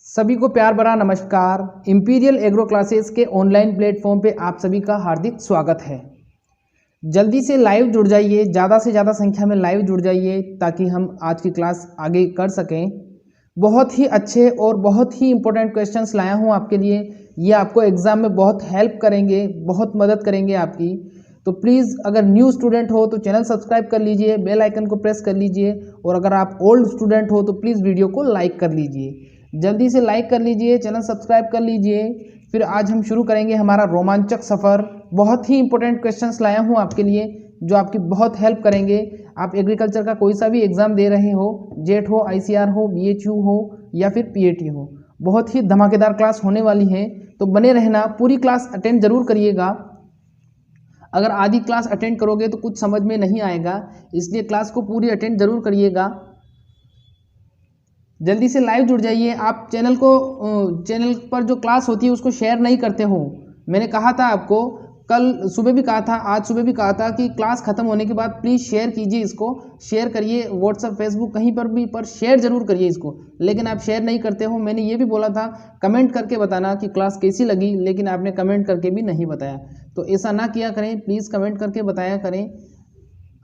सभी को प्यार भरा नमस्कार। इंपीरियल एग्रो क्लासेस के ऑनलाइन प्लेटफॉर्म पे आप सभी का हार्दिक स्वागत है। जल्दी से लाइव जुड़ जाइए, ज़्यादा से ज़्यादा संख्या में लाइव जुड़ जाइए ताकि हम आज की क्लास आगे कर सकें। बहुत ही अच्छे और बहुत ही इंपॉर्टेंट क्वेश्चंस लाया हूँ आपके लिए। ये आपको एग्ज़ाम में बहुत हेल्प करेंगे, बहुत मदद करेंगे आपकी। तो प्लीज़ अगर न्यू स्टूडेंट हो तो चैनल सब्सक्राइब कर लीजिए, बेल आइकन को प्रेस कर लीजिए, और अगर आप ओल्ड स्टूडेंट हो तो प्लीज़ वीडियो को लाइक कर लीजिए। जल्दी से लाइक कर लीजिए, चैनल सब्सक्राइब कर लीजिए। फिर आज हम शुरू करेंगे हमारा रोमांचक सफ़र। बहुत ही इंपॉर्टेंट क्वेश्चंस लाया हूँ आपके लिए जो आपकी बहुत हेल्प करेंगे। आप एग्रीकल्चर का कोई सा भी एग्ज़ाम दे रहे हो, जेट हो, ICR हो, BHU हो या फिर PAT हो, बहुत ही धमाकेदार क्लास होने वाली है। तो बने रहना, पूरी क्लास अटेंड जरूर करिएगा। अगर आधी क्लास अटेंड करोगे तो कुछ समझ में नहीं आएगा, इसलिए क्लास को पूरी अटेंड जरूर करिएगा। जल्दी से लाइव जुड़ जाइए। आप चैनल पर जो क्लास होती है उसको शेयर नहीं करते हो। मैंने कहा था आपको, कल सुबह भी कहा था, आज सुबह भी कहा था कि क्लास खत्म होने के बाद प्लीज़ शेयर कीजिए, इसको शेयर करिए व्हाट्सएप, फेसबुक, कहीं पर भी, पर शेयर जरूर करिए इसको। लेकिन आप शेयर नहीं करते हो। मैंने ये भी बोला था कमेंट करके बताना कि क्लास कैसी लगी, लेकिन आपने कमेंट करके भी नहीं बताया। तो ऐसा ना किया करें, प्लीज़ कमेंट करके बताया करें।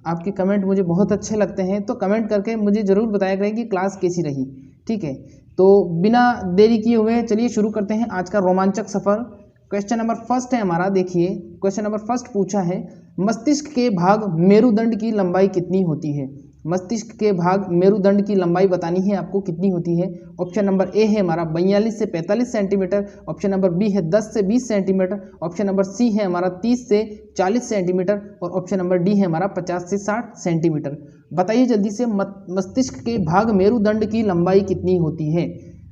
आपके कमेंट मुझे बहुत अच्छे लगते हैं, तो कमेंट करके मुझे ज़रूर बताया करें कि क्लास कैसी रही। ठीक है, तो बिना देरी किए हुए चलिए शुरू करते हैं आज का रोमांचक सफ़र। क्वेश्चन नंबर फर्स्ट है हमारा, देखिए क्वेश्चन नंबर फर्स्ट पूछा है, मस्तिष्क के भाग मेरुदंड की लंबाई कितनी होती है। मस्तिष्क के भाग मेरुदंड की लंबाई बतानी है आपको कितनी होती है। ऑप्शन नंबर ए है हमारा 42 से 45 सेंटीमीटर, ऑप्शन नंबर बी है 10 से 20 सेंटीमीटर, ऑप्शन नंबर सी है हमारा 30 से 40 सेंटीमीटर, और ऑप्शन नंबर डी है हमारा 50 से 60 सेंटीमीटर। बताइए जल्दी से, मस्तिष्क के भाग मेरुदंड की लंबाई कितनी होती है।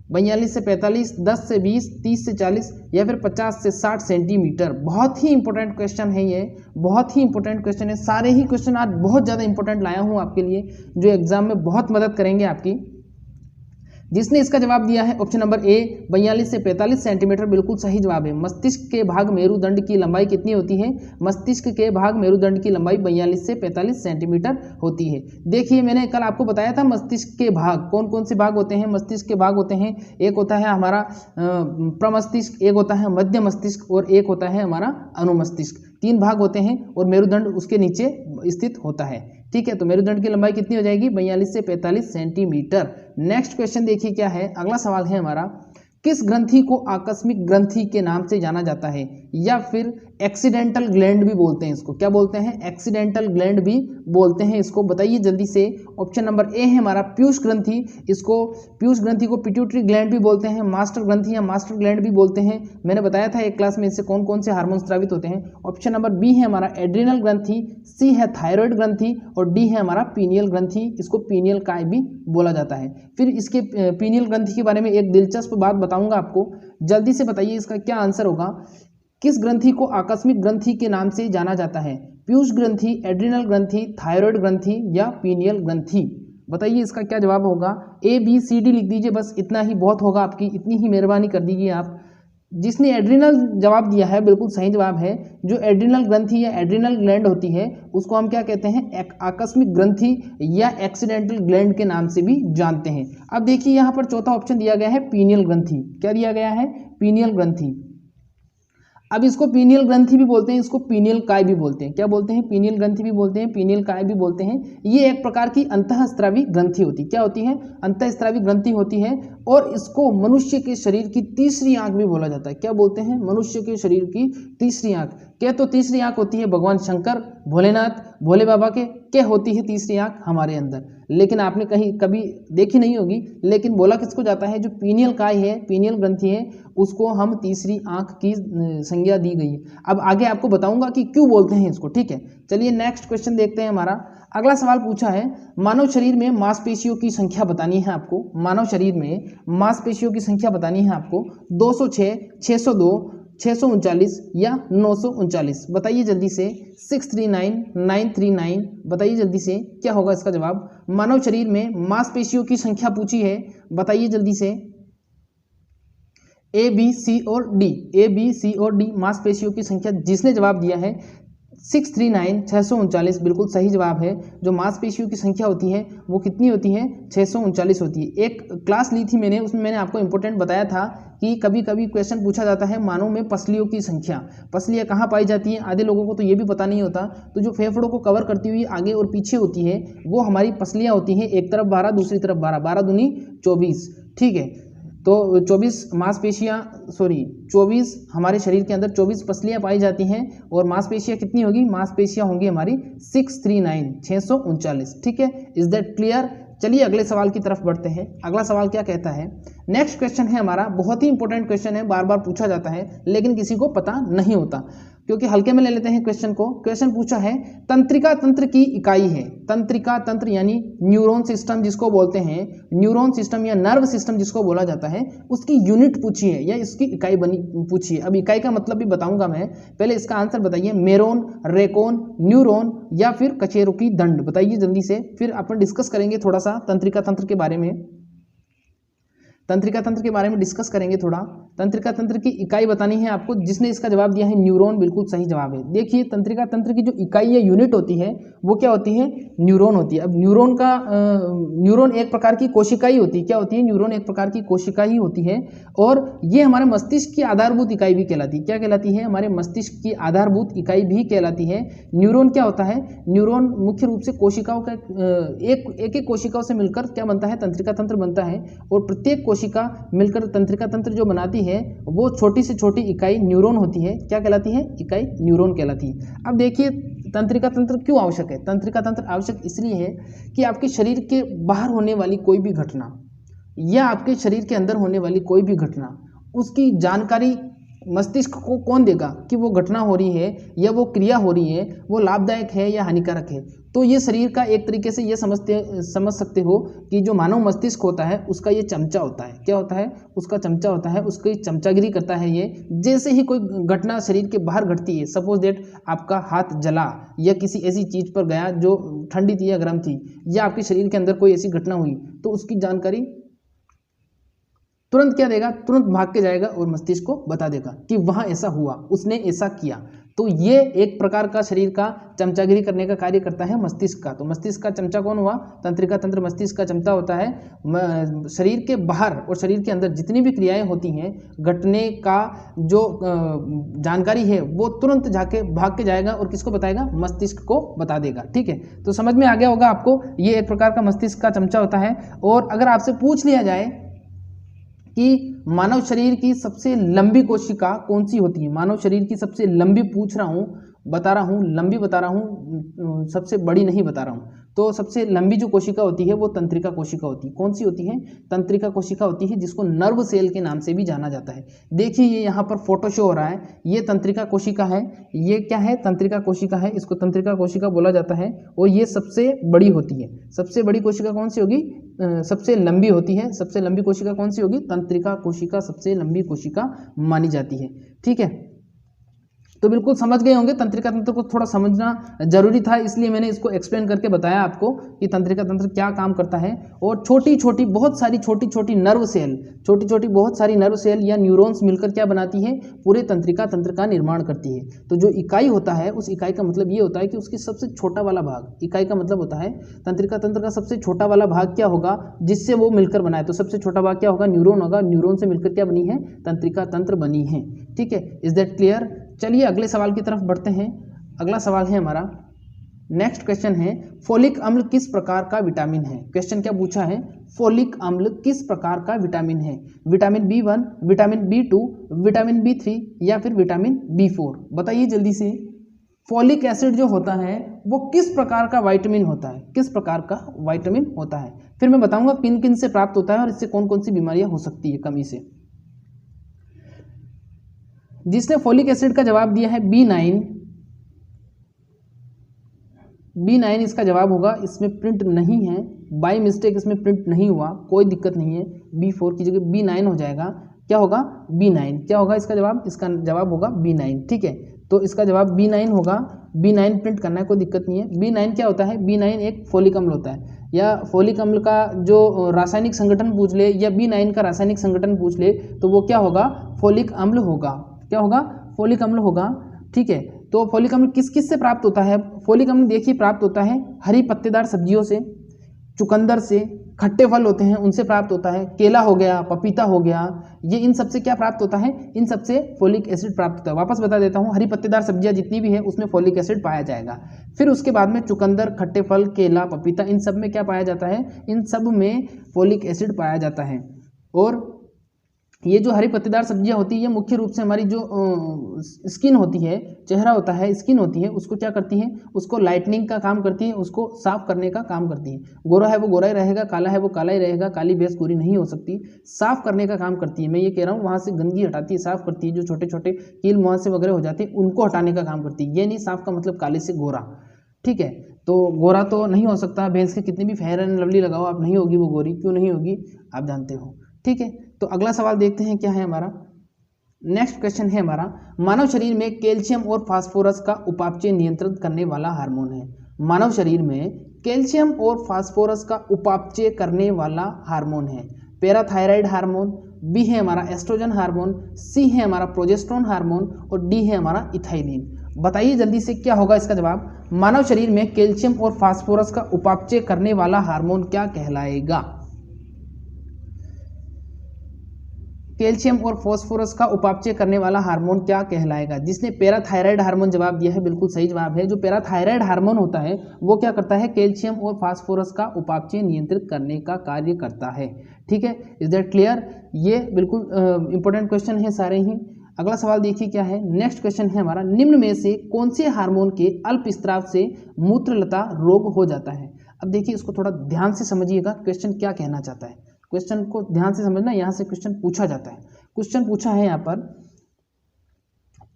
42 से 45, 10 से 20, 30 से 40 या फिर 50 से 60 सेंटीमीटर। बहुत ही इंपॉर्टेंट क्वेश्चन है ये, बहुत ही इंपॉर्टेंट क्वेश्चन है। सारे ही क्वेश्चन आज बहुत ज़्यादा इंपॉर्टेंट लाया हूँ आपके लिए, जो एग्जाम में बहुत मदद करेंगे आपकी। जिसने इसका जवाब दिया है ऑप्शन नंबर ए 42 से 45 सेंटीमीटर, बिल्कुल सही जवाब है। मस्तिष्क के भाग मेरुदंड की लंबाई कितनी होती है। मस्तिष्क के भाग मेरुदंड की लंबाई 42 से 45 सेंटीमीटर होती है। देखिए मैंने कल आपको बताया था मस्तिष्क के भाग कौन कौन से भाग होते हैं। मस्तिष्क के भाग होते हैं, एक होता है हमारा प्रमस्तिष्क, एक होता है मध्य मस्तिष्क, और एक होता है हमारा अनुमस्तिष्क। 3 भाग होते हैं और मेरुदंड उसके नीचे स्थित होता है। ठीक है, तो मेरुदंड की लंबाई कितनी हो जाएगी, 42 से 45 सेंटीमीटर। नेक्स्ट क्वेश्चन देखिए क्या है, अगला सवाल है हमारा, किस ग्रंथि को आकस्मिक ग्रंथि के नाम से जाना जाता है, या फिर एक्सीडेंटल ग्लैंड भी बोलते हैं इसको। क्या बोलते हैं, एक्सीडेंटल ग्लैंड भी बोलते हैं इसको। बताइए जल्दी से। ऑप्शन नंबर ए है हमारा पीयूष ग्रंथि, इसको पीयूष ग्रंथि को पिट्यूटरी ग्लैंड भी बोलते हैं, मास्टर ग्रंथि या मास्टर ग्लैंड भी बोलते हैं। मैंने बताया था एक क्लास में इससे कौन कौन से हार्मोन स्रावित होते हैं। ऑप्शन नंबर बी है हमारा एड्रिनल ग्रंथि, सी है थायराइड ग्रंथि, और डी है हमारा पीनियल ग्रंथि, इसको पीनियल काय भी बोला जाता है। फिर इसके पीनियल ग्रंथि के बारे में एक दिलचस्प बात बताऊंगा आपको। जल्दी से बताइए इसका क्या आंसर होगा। किस ग्रंथि को आकस्मिक ग्रंथि के नाम से जाना जाता है, पीयूष ग्रंथि, एड्रिनल ग्रंथि, थायराइड ग्रंथि या पीनियल ग्रंथि। बताइए इसका क्या जवाब होगा। ABCD लिख दीजिए, बस इतना ही बहुत होगा, आपकी इतनी ही मेहरबानी कर दीजिए आप। जिसने एड्रिनल जवाब दिया है बिल्कुल सही जवाब है। जो एड्रिनल ग्रंथि या एड्रिनल ग्लैंड होती है उसको हम क्या कहते हैं, आकस्मिक ग्रंथि या एक्सीडेंटल ग्लैंड के नाम से भी जानते हैं। अब देखिए यहाँ पर चौथा ऑप्शन दिया गया है पीनियल ग्रंथि। क्या दिया गया है, पीनियल ग्रंथि। अब इसको पीनियल ग्रंथि भी बोलते हैं, इसको पीनियल काय भी बोलते हैं। क्या बोलते हैं, पीनियल ग्रंथि भी बोलते हैं, पीनियल काय भी बोलते हैं। ये एक प्रकार की अंतःस्रावी ग्रंथि होती है। क्या होती है, अंतःस्रावी ग्रंथि होती है। और इसको मनुष्य के शरीर की तीसरी आंख भी बोला जाता है। क्या बोलते हैं, मनुष्य के शरीर की तीसरी आंख। क्या तो तीसरी आंख होती है भगवान शंकर, भोलेनाथ, भोले बाबा के, क्या होती है तीसरी आंख हमारे अंदर, लेकिन आपने कहीं कभी देखी नहीं होगी। लेकिन बोला किसको जाता है, जो पीनियल काय है, पीनियल ग्रंथि है, उसको हम तीसरी आंख की संज्ञा दी गई है। अब आगे आपको बताऊंगा कि क्यों बोलते हैं इसको। ठीक है, चलिए नेक्स्ट क्वेश्चन देखते हैं हमारा। अगला सवाल पूछा है, मानव शरीर में मांसपेशियों की संख्या बतानी है आपको। मानव शरीर में मांसपेशियों की संख्या बतानी है आपको। 206, 602, 639 या 939। बताइए जल्दी से। 639, 939, बताइए जल्दी से क्या होगा इसका जवाब। मानव शरीर में मांसपेशियों की संख्या पूछी है, बताइए जल्दी से। A, B, C और D, A, B, C और D मांसपेशियों की संख्या। जिसने जवाब दिया है 639 639 बिल्कुल सही जवाब है। जो मांसपेशियों की संख्या होती है वो कितनी होती है? 639 होती है। एक क्लास ली थी मैंने, उसमें मैंने आपको इंपॉर्टेंट बताया था कि कभी कभी क्वेश्चन पूछा जाता है मानव में पसलियों की संख्या, पसलियाँ कहाँ पाई जाती हैं, आधे लोगों को तो ये भी पता नहीं होता। तो जो फेफड़ों को कवर करती हुई आगे और पीछे होती है वो हमारी पसलियाँ होती हैं। एक तरफ 12 दूसरी तरफ 12, 12 दूनी 24, ठीक है। तो 24 मांसपेशियाँ 24 हमारे शरीर के अंदर 24 पसलियाँ पाई जाती हैं। और मांसपेशियाँ कितनी होगी? मांसपेशियाँ होंगी हमारी 639 639, ठीक है। Is that clear? चलिए अगले सवाल की तरफ बढ़ते हैं। अगला सवाल क्या कहता है? नेक्स्ट क्वेश्चन है हमारा, बहुत ही इंपॉर्टेंट क्वेश्चन है, बार बार पूछा जाता है लेकिन किसी को पता नहीं होता, क्योंकि हल्के में ले लेते हैं क्वेश्चन को। क्वेश्चन पूछा है तंत्रिका तंत्र की इकाई है। तंत्रिका तंत्र यानी न्यूरॉन सिस्टम जिसको बोलते हैं, न्यूरॉन सिस्टम या नर्व सिस्टम जिसको बोला जाता है, उसकी यूनिट पूछी है या इसकी इकाई बनी पूछी है। अब इकाई का मतलब भी बताऊंगा मैं, पहले इसका आंसर बताइए। मेरोन, रेकोन, न्यूरॉन या फिर कचेरुकी दंड, बताइए जल्दी से, फिर अपन डिस्कस करेंगे थोड़ा सा तंत्रिका तंत्र के बारे में। तंत्रिका तंत्र के बारे में डिस्कस करेंगे थोड़ा। तंत्रिका तंत्र की इकाई बतानी है आपको। जिसने इसका जवाब दिया है न्यूरॉन, बिल्कुल सही जवाब है। देखिए तंत्रिका तंत्र की जो इकाई या यूनिट होती है वो क्या होती है? न्यूरॉन होती है। अब न्यूरॉन एक प्रकार की कोशिका ही होती है। क्या होती है? न्यूरॉन एक प्रकार की कोशिका ही होती है। और ये हमारे मस्तिष्क की आधारभूत इकाई भी कहलाती है। क्या कहलाती है? हमारे मस्तिष्क की आधारभूत इकाई भी कहलाती है। न्यूरॉन क्या होता है? न्यूरॉन मुख्य रूप से कोशिकाओं का एक कोशिकाओं से मिलकर क्या बनता है? तंत्रिका तंत्र बनता है। और प्रत्येक कोशिका मिलकर तंत्रिका तंत्र जो बनाती है वो छोटी से छोटी इकाई न्यूरॉन होती है। क्या कहलाती है? इकाई न्यूरॉन कहलाती है। अब देखिए तंत्रिका तंत्र क्यों आवश्यक है? तंत्रिका तंत्र आवश्यक इसलिए है कि आपके शरीर के बाहर होने वाली कोई भी घटना या आपके शरीर के अंदर होने वाली कोई भी घटना, उसकी जानकारी मस्तिष्क को कौन देगा कि वो घटना हो रही है या वो क्रिया हो रही है, वो लाभदायक है या हानिकारक है। तो ये शरीर का एक तरीके से ये समझ सकते हो कि जो मानव मस्तिष्क होता है उसका ये चमचा होता है। क्या होता है? उसका चमचा होता है, उसकी चमचागिरी करता है ये। जैसे ही कोई घटना शरीर के बाहर घटती है, सपोज दैट आपका हाथ जला या किसी ऐसी चीज़ पर गया जो ठंडी थी या गर्म थी, या आपके शरीर के अंदर कोई ऐसी घटना हुई, तो उसकी जानकारी तुरंत क्या देगा? तुरंत भाग के जाएगा और मस्तिष्क को बता देगा कि वहाँ ऐसा हुआ, उसने ऐसा किया। तो ये एक प्रकार का शरीर का चमचागिरी करने का कार्य करता है मस्तिष्क का। तो मस्तिष्क का चमचा कौन हुआ? तंत्रिका तंत्र मस्तिष्क का चमचा होता है। शरीर के बाहर और शरीर के अंदर जितनी भी क्रियाएं होती हैं, घटने का जो जानकारी है वो तुरंत जाके भाग के जाएगा और किसको बताएगा? मस्तिष्क को बता देगा। ठीक है, तो समझ में आ गया होगा आपको, ये एक प्रकार का मस्तिष्क का चमचा होता है। और अगर आपसे पूछ लिया जाए कि मानव शरीर की सबसे लंबी कोशिका कौन सी होती है, मानव शरीर की सबसे लंबी पूछ रहा हूँ, बता रहा हूँ, लंबी बता रहा हूँ, सबसे बड़ी नहीं बता रहा हूँ। तो सबसे लंबी जो कोशिका होती है वो तंत्रिका कोशिका होती है। कौन सी होती है? तंत्रिका कोशिका होती है, जिसको नर्व सेल के नाम से भी जाना जाता है। देखिए ये यहाँ पर फोटो शो हो रहा है, ये तंत्रिका कोशिका है। ये क्या है? तंत्रिका कोशिका है, इसको तंत्रिका कोशिका बोला जाता है। और ये सबसे बड़ी होती है। सबसे बड़ी कोशिका कौन सी होगी? सबसे लंबी होती है। सबसे लंबी कोशिका कौन सी होगी? तंत्रिका कोशिका सबसे लंबी कोशिका मानी जाती है। ठीक है, तो बिल्कुल समझ गए होंगे। तंत्रिका तंत्र को थोड़ा समझना जरूरी था, इसलिए मैंने इसको एक्सप्लेन करके बताया आपको कि तंत्रिका तंत्र क्या काम करता है। और छोटी छोटी बहुत सारी छोटी छोटी नर्व सेल, छोटी छोटी बहुत सारी नर्व सेल या न्यूरॉन्स मिलकर क्या बनाती है? पूरे तंत्रिका तंत्र का निर्माण करती है। तो जो इकाई होता है, उस इकाई का मतलब ये होता है कि उसकी सबसे छोटा वाला भाग, इकाई का मतलब होता है तंत्रिका तंत्र का सबसे छोटा वाला भाग क्या होगा जिससे वो मिलकर बनाए। तो सबसे छोटा भाग क्या होगा? न्यूरॉन होगा। न्यूरॉन से मिलकर क्या बनी है? तंत्रिका तंत्र बनी है। ठीक है, इज दैट क्लियर? चलिए अगले सवाल की तरफ बढ़ते हैं। अगला सवाल है हमारा, नेक्स्ट क्वेश्चन है, फोलिक अम्ल किस प्रकार का विटामिन है? क्वेश्चन क्या पूछा है? फोलिक अम्ल किस प्रकार का विटामिन है? Vitamin B1, vitamin B2, vitamin B3 या फिर विटामिन B4? बताइए जल्दी से। फोलिक एसिड जो होता है वो किस प्रकार का विटामिन होता है? किस प्रकार का विटामिन होता है? फिर मैं बताऊंगा किन किन से प्राप्त होता है और इससे कौन कौन सी बीमारियां हो सकती है कमी से। जिसने फोलिक एसिड का जवाब दिया है B9, B9 इसका जवाब होगा। इसमें प्रिंट नहीं है, बाय मिस्टेक इसमें प्रिंट नहीं हुआ, कोई दिक्कत नहीं है। B4 की जगह B9 हो जाएगा। क्या होगा? B9। क्या होगा इसका जवाब? इसका जवाब होगा B9। ठीक है, तो इसका जवाब B9 होगा। B9 प्रिंट करना है, कोई दिक्कत नहीं है। B9 क्या होता है? B9 एक फोलिक अम्ल होता है, या फोलिक अम्ल का जो रासायनिक संगठन पूछ ले या B9 का रासायनिक संगठन पूछ ले तो वो क्या होगा? फोलिक अम्ल होगा। क्या होगा? फोलिक अम्ल होगा। ठीक है, तो फोलिक अम्ल किस किस से प्राप्त होता है? फोलिक अम्ल देखिए प्राप्त होता है हरी पत्तेदार सब्जियों से, चुकंदर से, खट्टे फल होते हैं उनसे प्राप्त होता है, केला हो गया, पपीता हो गया, ये इन सब से क्या प्राप्त होता है? इन सब से फोलिक एसिड प्राप्त होता है। वापस बता देता हूँ, हरी पत्तेदार सब्जियां जितनी भी है उसमें फोलिक एसिड पाया जाएगा। फिर उसके बाद में चुकंदर, खट्टे फल, केला, पपीता, इन सब में क्या पाया जाता है? इन सब में फोलिक एसिड पाया जाता है। और ये जो हरी पत्तेदार सब्जियां होती है ये मुख्य रूप से हमारी जो स्किन होती है, चेहरा होता है, स्किन होती है, उसको क्या करती है? उसको लाइटनिंग का काम करती है, उसको साफ करने का काम करती है। गोरा है वो गोरा ही रहेगा, काला है वो काला ही रहेगा, काली बेस गोरी नहीं हो सकती। साफ करने का काम करती है, मैं ये कह रहा हूँ, वहाँ से गंदगी हटाती है, साफ करती है। जो छोटे छोटे कील मुहासे वगैरह हो जाते हैं उनको हटाने का काम करती है। ये नहीं साफ का मतलब काले से गोरा, ठीक है? तो गोरा तो नहीं हो सकता, भैंस के कितनी भी फेयर एंड लवली लगाओ आप, नहीं होगी वो गोरी। क्यों नहीं होगी आप जानते हो, ठीक है? तो अगला सवाल देखते हैं क्या है हमारा। नेक्स्ट क्वेश्चन है हमारा, मानव शरीर में कैल्शियम और फास्फोरस का उपापचय नियंत्रित करने वाला हार्मोन है। मानव शरीर में कैल्शियम और फास्फोरस का उपापचय करने वाला हार्मोन है। पैराथायराइड हार्मोन, बी है हमारा एस्ट्रोजन हार्मोन, सी है हमारा प्रोजेस्टेरोन हार्मोन और डी है हमारा इथाइलिन। बताइए जल्दी से क्या होगा इसका जवाब। मानव शरीर में कैल्शियम और फास्फोरस का उपापचय करने वाला हार्मोन क्या कहलाएगा? कैल्शियम और फास्फोरस का उपापचय करने वाला हार्मोन क्या कहलाएगा? जिसने पैराथायराइड हार्मोन जवाब दिया है, बिल्कुल सही जवाब है। जो पैराथायराइड हार्मोन होता है वो क्या करता है? कैल्शियम और फास्फोरस का उपापचय नियंत्रित करने का कार्य करता है, ठीक है? Is that clear? ये बिल्कुल इंपॉर्टेंट क्वेश्चन है सारे ही। अगला सवाल देखिए क्या है। नेक्स्ट क्वेश्चन है हमारा, निम्न में से कौन से हार्मोन के अल्प स्राव से मूत्रलता रोग हो जाता है? अब देखिए इसको थोड़ा ध्यान से समझिएगा, क्वेश्चन क्या कहना चाहता है। क्वेश्चन को ध्यान से समझना, यहाँ से क्वेश्चन पूछा जाता है। क्वेश्चन पूछा है यहाँ पर,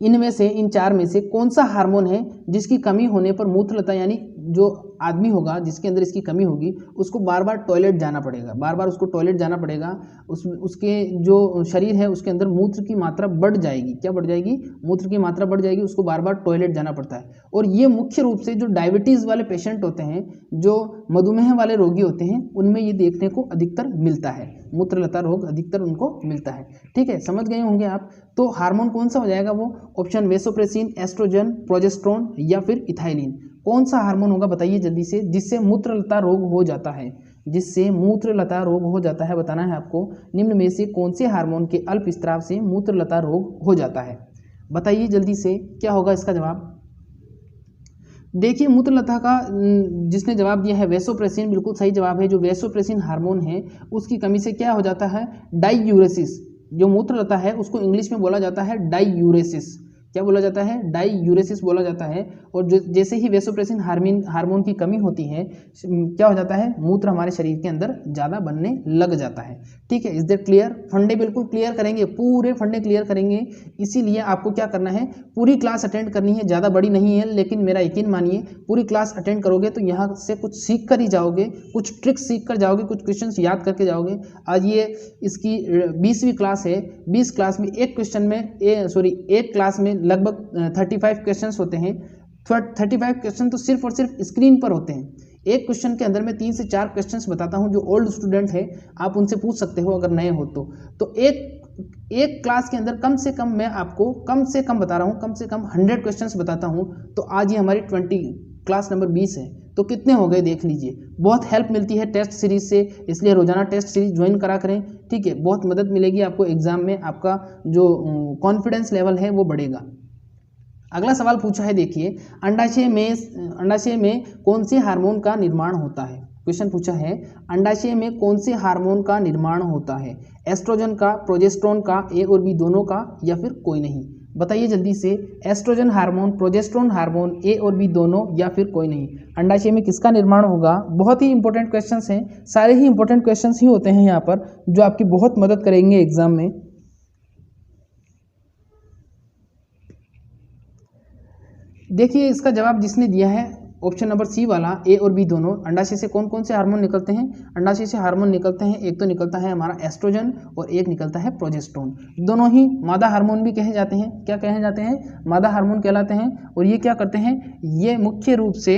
इनमें से, इन चार में से कौन सा हार्मोन है जिसकी कमी होने पर मूत्रलता, यानी जो आदमी होगा जिसके अंदर इसकी कमी होगी उसको बार बार टॉयलेट जाना पड़ेगा, बार बार उसको टॉयलेट जाना पड़ेगा, उसके जो शरीर है उसके अंदर मूत्र की मात्रा बढ़ जाएगी। क्या बढ़ जाएगी? मूत्र की मात्रा बढ़ जाएगी, उसको बार बार टॉयलेट जाना पड़ता है। और ये मुख्य रूप से जो डायबिटीज़ वाले पेशेंट होते हैं, जो मधुमेह वाले रोगी होते हैं, उनमें ये देखने को अधिकतर मिलता है, मूत्रलता रोग अधिकतर उनको मिलता है, ठीक है? समझ गए होंगे आप। तो हार्मोन कौन सा हो जाएगा वो? ऑप्शन वेसोप्रेसिन, एस्ट्रोजन, प्रोजेस्टेरोन या फिर इथाइलिन। कौन सा हार्मोन होगा बताइए जल्दी से, जिससे मूत्रलता रोग हो जाता है? जिससे मूत्रलता रोग हो जाता है, बताना है आपको। निम्न में से कौन से हार्मोन के अल्प स्राव से मूत्रलता रोग हो जाता है? बताइए जल्दी से क्या होगा इसका जवाब। देखिए मूत्रलता का जिसने जवाब दिया है वेसोप्रेसिन, बिल्कुल सही जवाब है। जो वेसोप्रेसिन हार्मोन है उसकी कमी से क्या हो जाता है? डाईयूरेसिस। जो मूत्रलता है उसको इंग्लिश में बोला जाता है डाईयूरेसिस। क्या बोला जाता है? डाईयूरेसिस बोला जाता है। और जो जैसे ही वेसोप्रेसिन हार्मोन की कमी होती है, क्या हो जाता है? मूत्र हमारे शरीर के अंदर ज़्यादा बनने लग जाता है, ठीक है? Is that clear? फंडे बिल्कुल क्लियर करेंगे, पूरे फंडे क्लियर करेंगे। इसीलिए आपको क्या करना है, पूरी क्लास अटेंड करनी है। ज़्यादा बड़ी नहीं है, लेकिन मेरा यकीन मानिए पूरी क्लास अटेंड करोगे तो यहाँ से कुछ सीख कर ही जाओगे, कुछ ट्रिक्स सीख कर जाओगे, कुछ क्वेश्चन याद करके जाओगे। आज ये इसकी 20वीं क्लास है। 20 क्लास में एक क्वेश्चन में एक क्लास में लगभग 35 क्वेश्चंस होते हैं। 35 क्वेश्चन तो सिर्फ और सिर्फ स्क्रीन पर होते हैं। एक क्वेश्चन के अंदर मैं 3 से 4 क्वेश्चंस बताता हूं। जो ओल्ड स्टूडेंट है आप उनसे पूछ सकते हो अगर नए हो तो एक क्लास के अंदर कम से कम मैं आपको कम से कम बता रहा हूं, कम से कम 100 क्वेश्चंस बताता हूं। तो आज ये हमारी क्लास नंबर 20 है, तो कितने हो गए देख लीजिए। बहुत हेल्प मिलती है टेस्ट सीरीज से, इसलिए रोजाना टेस्ट सीरीज ज्वाइन करा करें, ठीक है? बहुत मदद मिलेगी आपको एग्जाम में, आपका जो कॉन्फिडेंस लेवल है वो बढ़ेगा। अगला सवाल पूछा है, देखिए अंडाशय में कौन से हार्मोन का निर्माण होता है? क्वेश्चन पूछा है, अंडाशय में कौन से हार्मोन का निर्माण होता है? एस्ट्रोजन का, प्रोजेस्टेरोन का, ए और बी दोनों का या फिर कोई नहीं? बताइए जल्दी से, एस्ट्रोजन हार्मोन, प्रोजेस्टेरोन हार्मोन, ए और बी दोनों या फिर कोई नहीं? अंडाशय में किसका निर्माण होगा? बहुत ही इंपॉर्टेंट क्वेश्चंस हैं, सारे ही इंपॉर्टेंट क्वेश्चंस ही होते हैं यहाँ पर, जो आपकी बहुत मदद करेंगे एग्जाम में। देखिए इसका जवाब जिसने दिया है ऑप्शन नंबर सी वाला, ए और बी दोनों। अंडाशय से कौन कौन से हार्मोन निकलते हैं? अंडाशय से हार्मोन निकलते हैं, एक तो निकलता है हमारा एस्ट्रोजन और एक निकलता है प्रोजेस्टेरोन। दोनों ही मादा हार्मोन भी कहे जाते हैं। क्या कहे जाते हैं? मादा हार्मोन कहलाते हैं। और ये क्या करते हैं? ये मुख्य रूप से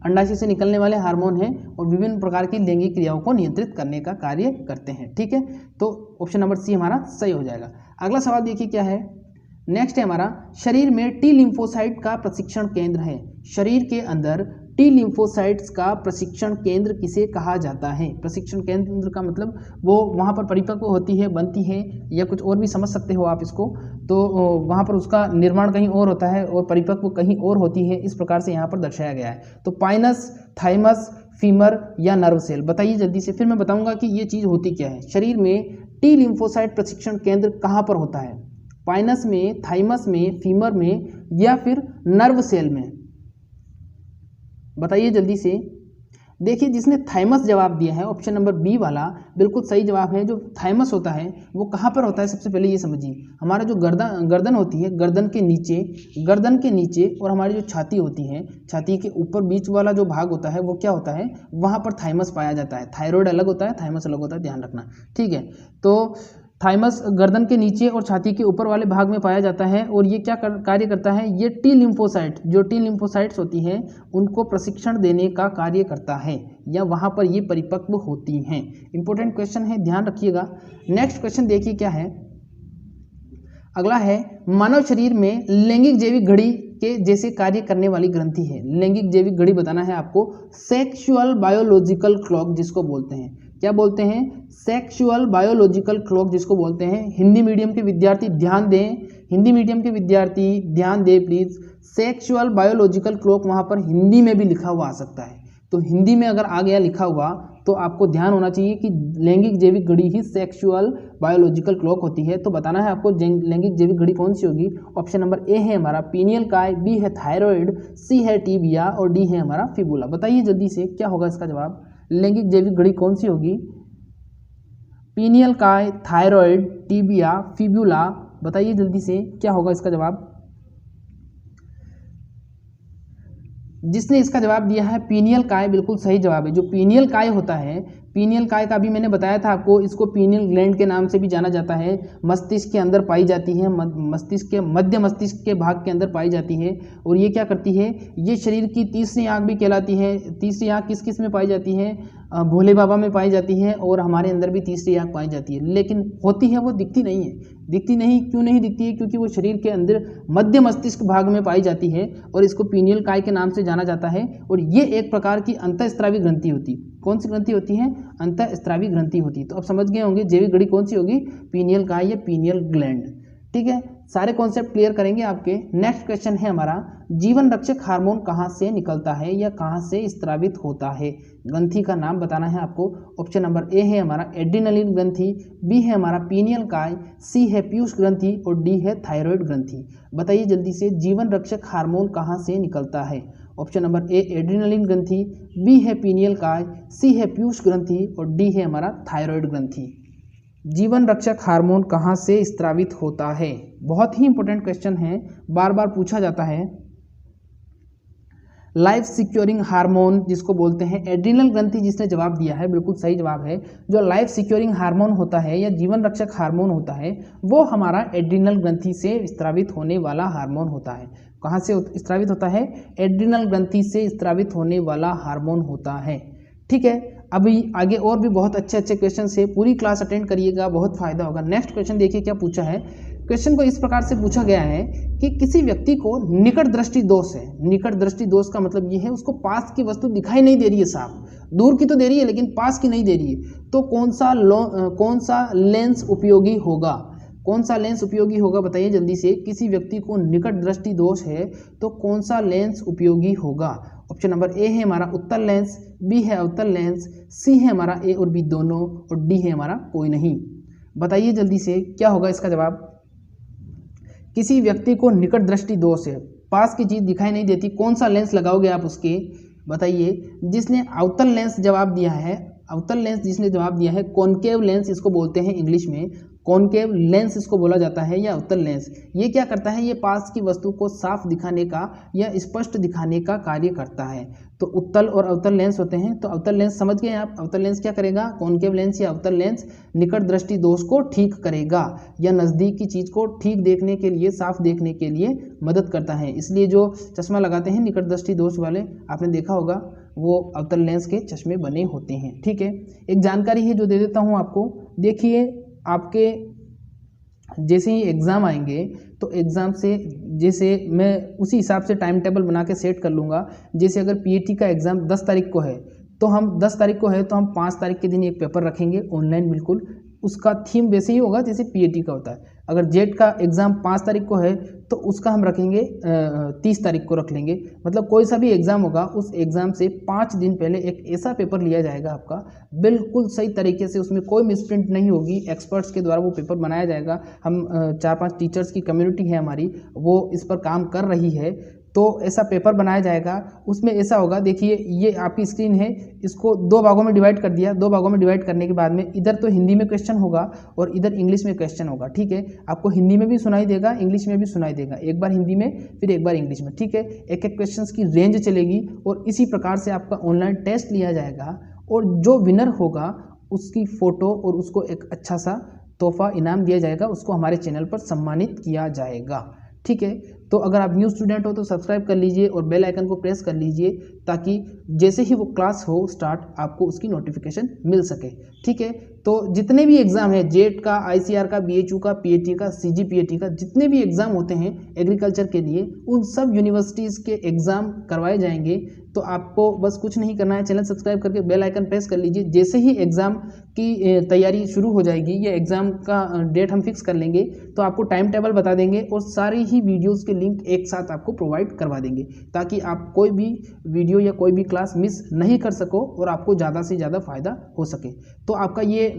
अंडाशय से निकलने वाले हार्मोन हैं और विभिन्न प्रकार की लैंगिक क्रियाओं को नियंत्रित करने का कार्य करते हैं, ठीक है? तो ऑप्शन नंबर सी हमारा सही हो जाएगा। अगला सवाल देखिए क्या है। नेक्स्ट है हमारा, शरीर में टी लिम्फोसाइट का प्रशिक्षण केंद्र है। शरीर के अंदर टी लिम्फोसाइट्स का प्रशिक्षण केंद्र किसे कहा जाता है? प्रशिक्षण केंद्र का मतलब वो वहाँ पर परिपक्व होती है, बनती है, या कुछ और भी समझ सकते हो आप इसको। तो वहाँ पर उसका निर्माण कहीं और होता है और परिपक्व कहीं और होती है, इस प्रकार से यहाँ पर दर्शाया गया है। तो पाइनस, थाइमस, फीमर या नर्व सेल, बताइए जल्दी से, फिर मैं बताऊंगा कि ये चीज़ होती क्या है। शरीर में टी लिम्फोसाइट प्रशिक्षण केंद्र कहाँ पर होता है? पाइनस में, थाइमस में, फीमर में या फिर नर्व सेल में? बताइए जल्दी से। देखिए, जिसने थाइमस जवाब दिया है ऑप्शन नंबर बी वाला बिल्कुल सही जवाब है। जो थाइमस होता है वो कहाँ पर होता है? सबसे पहले ये समझिए, हमारा जो गर्दन होती है, गर्दन के नीचे और हमारी जो छाती होती है, छाती के ऊपर बीच वाला जो भाग होता है वो क्या होता है? वहाँ पर थाइमस पाया जाता है। थायराइड अलग होता है, थाइमस अलग होता है, ध्यान रखना, ठीक है। तो थाइमस गर्दन के नीचे और छाती के ऊपर वाले भाग में पाया जाता है और ये क्या कार्य करता है? ये टी लिम्फोसाइट, जो टी लिम्फोसाइट्स होती हैं उनको प्रशिक्षण देने का कार्य करता है, या वहाँ पर ये परिपक्व होती हैं। इंपॉर्टेंट क्वेश्चन है, ध्यान रखिएगा। नेक्स्ट क्वेश्चन देखिए क्या है। अगला है, मानव शरीर में लैंगिक जैविक घड़ी के जैसे कार्य करने वाली ग्रंथि है। लैंगिक जैविक घड़ी बताना है आपको, सेक्सुअल बायोलॉजिकल क्लॉक जिसको बोलते हैं। क्या बोलते हैं? सेक्सुअल बायोलॉजिकल क्लॉक जिसको बोलते हैं। हिंदी मीडियम के विद्यार्थी ध्यान दें, हिंदी मीडियम के विद्यार्थी ध्यान दें प्लीज। सेक्सुअल बायोलॉजिकल क्लॉक वहाँ पर हिंदी में भी लिखा हुआ आ सकता है, तो हिंदी में अगर आ गया लिखा हुआ तो आपको ध्यान होना चाहिए कि लैंगिक जैविक घड़ी ही सेक्सुअल बायोलॉजिकल क्लॉक होती है। तो बताना है आपको लैंगिक जैविक घड़ी कौन सी होगी। ऑप्शन नंबर ए है हमारा पीनियल काय, बी है थायराइड, सी है टीबिया और डी है हमारा फिबुला। बताइए जल्दी से क्या होगा इसका जवाब। लैंगिक जैविक घड़ी कौन सी होगी? पीनियल काय, थायराइड, टीबिया, फिबुला, बताइए जल्दी से क्या होगा इसका जवाब। जिसने इसका जवाब दिया है पीनियल काय, बिल्कुल सही जवाब है। जो पीनियल काय होता है, पीनियल काय का भी मैंने बताया था आपको, इसको पीनियल ग्लैंड के नाम से भी जाना जाता है। मस्तिष्क के अंदर पाई जाती है, मस्तिष्क के मध्य मस्तिष्क के भाग के अंदर पाई जाती है। और ये क्या करती है? ये शरीर की तीसरी आंख भी कहलाती है। तीसरी आंख किस किस में पाई जाती है? भोले बाबा में पाई जाती है, और हमारे अंदर भी तीसरी आंख पाई जाती है। लेकिन होती है वो, दिखती नहीं है। दिखती नहीं, क्यों नहीं दिखती है? क्योंकि वो शरीर के अंदर मध्य मस्तिष्क भाग में पाई जाती है और इसको पीनियल काय के नाम से जाना जाता है। और ये एक प्रकार की अंतःस्रावी ग्रंथि होती है। कौन सी ग्रंथि होती है? अंतःस्रावी ग्रंथि होती है। तो अब समझ गए होंगे जैविक घड़ी कौन सी होगी, पीनियल काय या पीनियल ग्लैंड। ठीक है, सारे कॉन्सेप्ट क्लियर करेंगे आपके। नेक्स्ट क्वेश्चन है हमारा, जीवन रक्षक हार्मोन कहाँ से निकलता है या कहाँ से स्त्रावित होता है? ग्रंथि का नाम बताना है आपको। ऑप्शन नंबर ए है हमारा एड्रिनलिन ग्रंथि, बी है हमारा पीनियल काय, सी है पीयूष ग्रंथि और डी है थायराइड ग्रंथि। बताइए जल्दी से, जीवन रक्षक हार्मोन कहाँ से निकलता है? ऑप्शन नंबर ए एड्रिनलिन ग्रंथि, बी है पीनियल काय, सी है पीयूष ग्रंथि और डी है हमारा थायराइड ग्रंथि। जीवन रक्षक हार्मोन कहाँ से स्त्रावित होता है? बहुत ही इंपॉर्टेंट क्वेश्चन है, बार बार पूछा जाता है। लाइफ सिक्योरिंग हार्मोन जिसको बोलते हैं, एड्रिनल ग्रंथि जिसने जवाब दिया है बिल्कुल सही जवाब है। जो लाइफ सिक्योरिंग हार्मोन होता है या जीवन रक्षक हार्मोन होता है वो हमारा एड्रिनल ग्रंथि से स्त्रावित होने वाला हार्मोन होता है। कहाँ से स्त्रावित होता है? एड्रिनल ग्रंथि से स्त्रावित होने वाला हार्मोन होता है। ठीक है, अभी आगे और भी बहुत अच्छे अच्छे क्वेश्चन से पूरी क्लास अटेंड करिएगा, बहुत फायदा होगा। नेक्स्ट क्वेश्चन देखिए क्या पूछा है। क्वेश्चन को इस प्रकार से पूछा गया है कि किसी व्यक्ति को निकट दृष्टि दोष है। निकट दृष्टि दोष का मतलब ये है उसको पास की वस्तु दिखाई नहीं दे रही है, साफ दूर की तो दे रही है लेकिन पास की नहीं दे रही है। तो कौन सा लेंस उपयोगी होगा? कौन सा लेंस उपयोगी होगा बताइए जल्दी से। किसी व्यक्ति को निकट दृष्टि दोष है तो कौन सा लेंस उपयोगी होगा? ऑप्शन नंबर ए है हमारा उत्तल लेंस, बी है अवतल लेंस, सी है हमारा ए और बी दोनों और डी है हमारा कोई नहीं। बताइए जल्दी से क्या होगा इसका जवाब। किसी व्यक्ति को निकट दृष्टि दोष है, पास की चीज दिखाई नहीं देती, कौन सा लेंस लगाओगे आप उसके? बताइए। जिसने अवतल लेंस जवाब दिया है, अवतल लेंस जिसने जवाब दिया है, कॉनकेव लेंस इसको बोलते हैं इंग्लिश में, कॉनकेव लेंस इसको बोला जाता है या अवतल लेंस। ये क्या करता है? ये पास की वस्तु को साफ दिखाने का या स्पष्ट दिखाने का कार्य करता है। तो उत्तल और अवतल लेंस होते हैं। तो अवतल लेंस समझ गए आप, अवतल लेंस क्या करेगा? कॉनकेव लेंस या अवतल लेंस निकट दृष्टि दोष को ठीक करेगा या नज़दीक की चीज़ को ठीक देखने के लिए, साफ देखने के लिए मदद करता है। इसलिए जो चश्मा लगाते हैं निकट दृष्टि दोष वाले, आपने देखा होगा वो अवतल लेंस के चश्मे बने होते हैं। ठीक है, एक जानकारी है जो दे देता हूँ आपको। देखिए आपके जैसे ही एग्ज़ाम आएंगे तो एग्ज़ाम से जैसे मैं उसी हिसाब से टाइम टेबल बना के सेट कर लूँगा। जैसे अगर पीएटी का एग्ज़ाम 10 तारीख को है तो हम 10 तारीख को है तो हम 5 तारीख के दिन एक पेपर रखेंगे ऑनलाइन, बिल्कुल उसका थीम वैसे ही होगा जैसे पीएटी का होता है। अगर जेट का एग्ज़ाम 5 तारीख को है तो उसका हम रखेंगे 30 तारीख को रख लेंगे। मतलब कोई सा भी एग्ज़ाम होगा उस एग्ज़ाम से 5 दिन पहले एक ऐसा पेपर लिया जाएगा आपका, बिल्कुल सही तरीके से, उसमें कोई मिसप्रिंट नहीं होगी, एक्सपर्ट्स के द्वारा वो पेपर बनाया जाएगा। हम 4-5 टीचर्स की कम्युनिटी है हमारी, वो इस पर काम कर रही है, तो ऐसा पेपर बनाया जाएगा। उसमें ऐसा होगा, देखिए ये आपकी स्क्रीन है, इसको 2 भागों में डिवाइड कर दिया। 2 भागों में डिवाइड करने के बाद में इधर तो हिंदी में क्वेश्चन होगा और इधर इंग्लिश में क्वेश्चन होगा, ठीक है। आपको हिंदी में भी सुनाई देगा, इंग्लिश में भी सुनाई देगा, एक बार हिंदी में फिर एक बार इंग्लिश में, ठीक है। एक एक क्वेश्चन की रेंज चलेगी और इसी प्रकार से आपका ऑनलाइन टेस्ट लिया जाएगा और जो विनर होगा उसकी फ़ोटो और उसको एक अच्छा सा तोहफा इनाम दिया जाएगा, उसको हमारे चैनल पर सम्मानित किया जाएगा, ठीक है। तो अगर आप न्यू स्टूडेंट हो तो सब्सक्राइब कर लीजिए और बेल आइकन को प्रेस कर लीजिए ताकि जैसे ही वो क्लास हो स्टार्ट आपको उसकी नोटिफिकेशन मिल सके, ठीक है। तो जितने भी एग्ज़ाम है, जेट का, आईसीआर का, बीएचयू का, पीएटी का, सीजीपीएटी का, जितने भी एग्ज़ाम होते हैं एग्रीकल्चर के लिए, उन सब यूनिवर्सिटीज़ के एग्ज़ाम करवाए जाएंगे। तो आपको बस कुछ नहीं करना है, चैनल सब्सक्राइब करके बेल आइकन प्रेस कर लीजिए। जैसे ही एग्ज़ाम की तैयारी शुरू हो जाएगी, ये एग्ज़ाम का डेट हम फिक्स कर लेंगे तो आपको टाइम टेबल बता देंगे और सारी ही वीडियोज़ के लिंक एक साथ आपको प्रोवाइड करवा देंगे ताकि आप कोई भी वीडियो या कोई भी क्लास मिस नहीं कर सको और आपको ज़्यादा से ज़्यादा फ़ायदा हो सके। तो आपका ये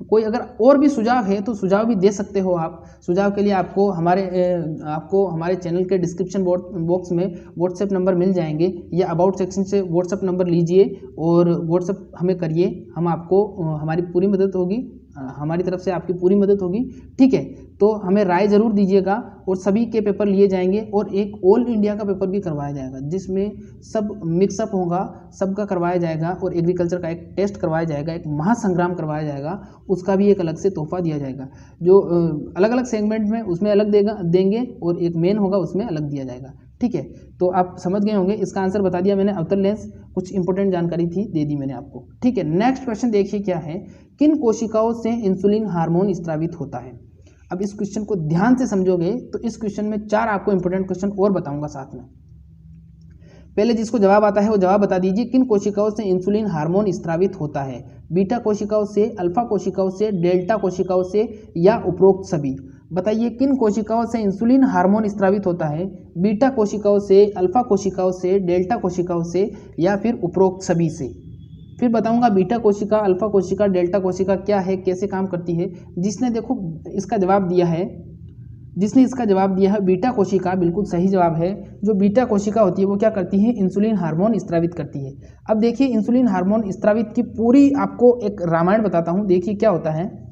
कोई अगर और भी सुझाव है तो सुझाव भी दे सकते हो आप। सुझाव के लिए आपको हमारे चैनल के डिस्क्रिप्शन बॉक्स में व्हाट्सएप नंबर मिल जाएंगे या अबाउट सेक्शन से व्हाट्सएप नंबर लीजिए और व्हाट्सएप हमें करिए, हम आपको हमारी पूरी मदद होगी, हमारी तरफ से आपकी पूरी मदद होगी, ठीक है। तो हमें राय ज़रूर दीजिएगा और सभी के पेपर लिए जाएंगे और एक ऑल इंडिया का पेपर भी करवाया जाएगा जिसमें सब मिक्सअप होगा, सबका करवाया जाएगा और एग्रीकल्चर का एक टेस्ट करवाया जाएगा, एक महासंग्राम करवाया जाएगा, उसका भी एक अलग से तोहफा दिया जाएगा। जो अलग अलग सेगमेंट में उसमें अलग देंगे और एक मेन होगा उसमें अलग दिया जाएगा, ठीक है। तो आप समझ गए होंगे, इसका आंसर बता दिया मैंने। अवतल लेंस कुछ इंपॉर्टेंट जानकारी थी, दे दी मैंने आपको, ठीक है। नेक्स्ट क्वेश्चन देखिए क्या है, किन कोशिकाओं से इंसुलिन हार्मोन स्रावित होता है। अब इस क्वेश्चन को ध्यान से समझोगे तो इस क्वेश्चन में 4 आपको इंपॉर्टेंट क्वेश्चन और बताऊंगा साथ में। पहले जिसको जवाब आता है वो जवाब बता दीजिए, किन कोशिकाओं से इंसुलिन हार्मोन स्रावित होता है। बीटा कोशिकाओं से, अल्फा कोशिकाओं से, डेल्टा कोशिकाओं से या उपरोक्त सभी। बताइए किन कोशिकाओं से इंसुलिन हार्मोन स्रावित होता है, बीटा कोशिकाओं से, अल्फा कोशिकाओं से, डेल्टा कोशिकाओं से या फिर उपरोक्त सभी से। फिर बताऊंगा बीटा कोशिका, अल्फा कोशिका, डेल्टा कोशिका क्या है, कैसे काम करती है। जिसने देखो इसका जवाब दिया है, बीटा कोशिका, बिल्कुल सही जवाब है। जो बीटा कोशिका होती है वो क्या करती है, इंसुलिन हार्मोन स्रावित करती है। अब देखिए इंसुलिन हार्मोन स्रावित की पूरी आपको एक रामायण बताता हूँ। देखिए क्या होता है,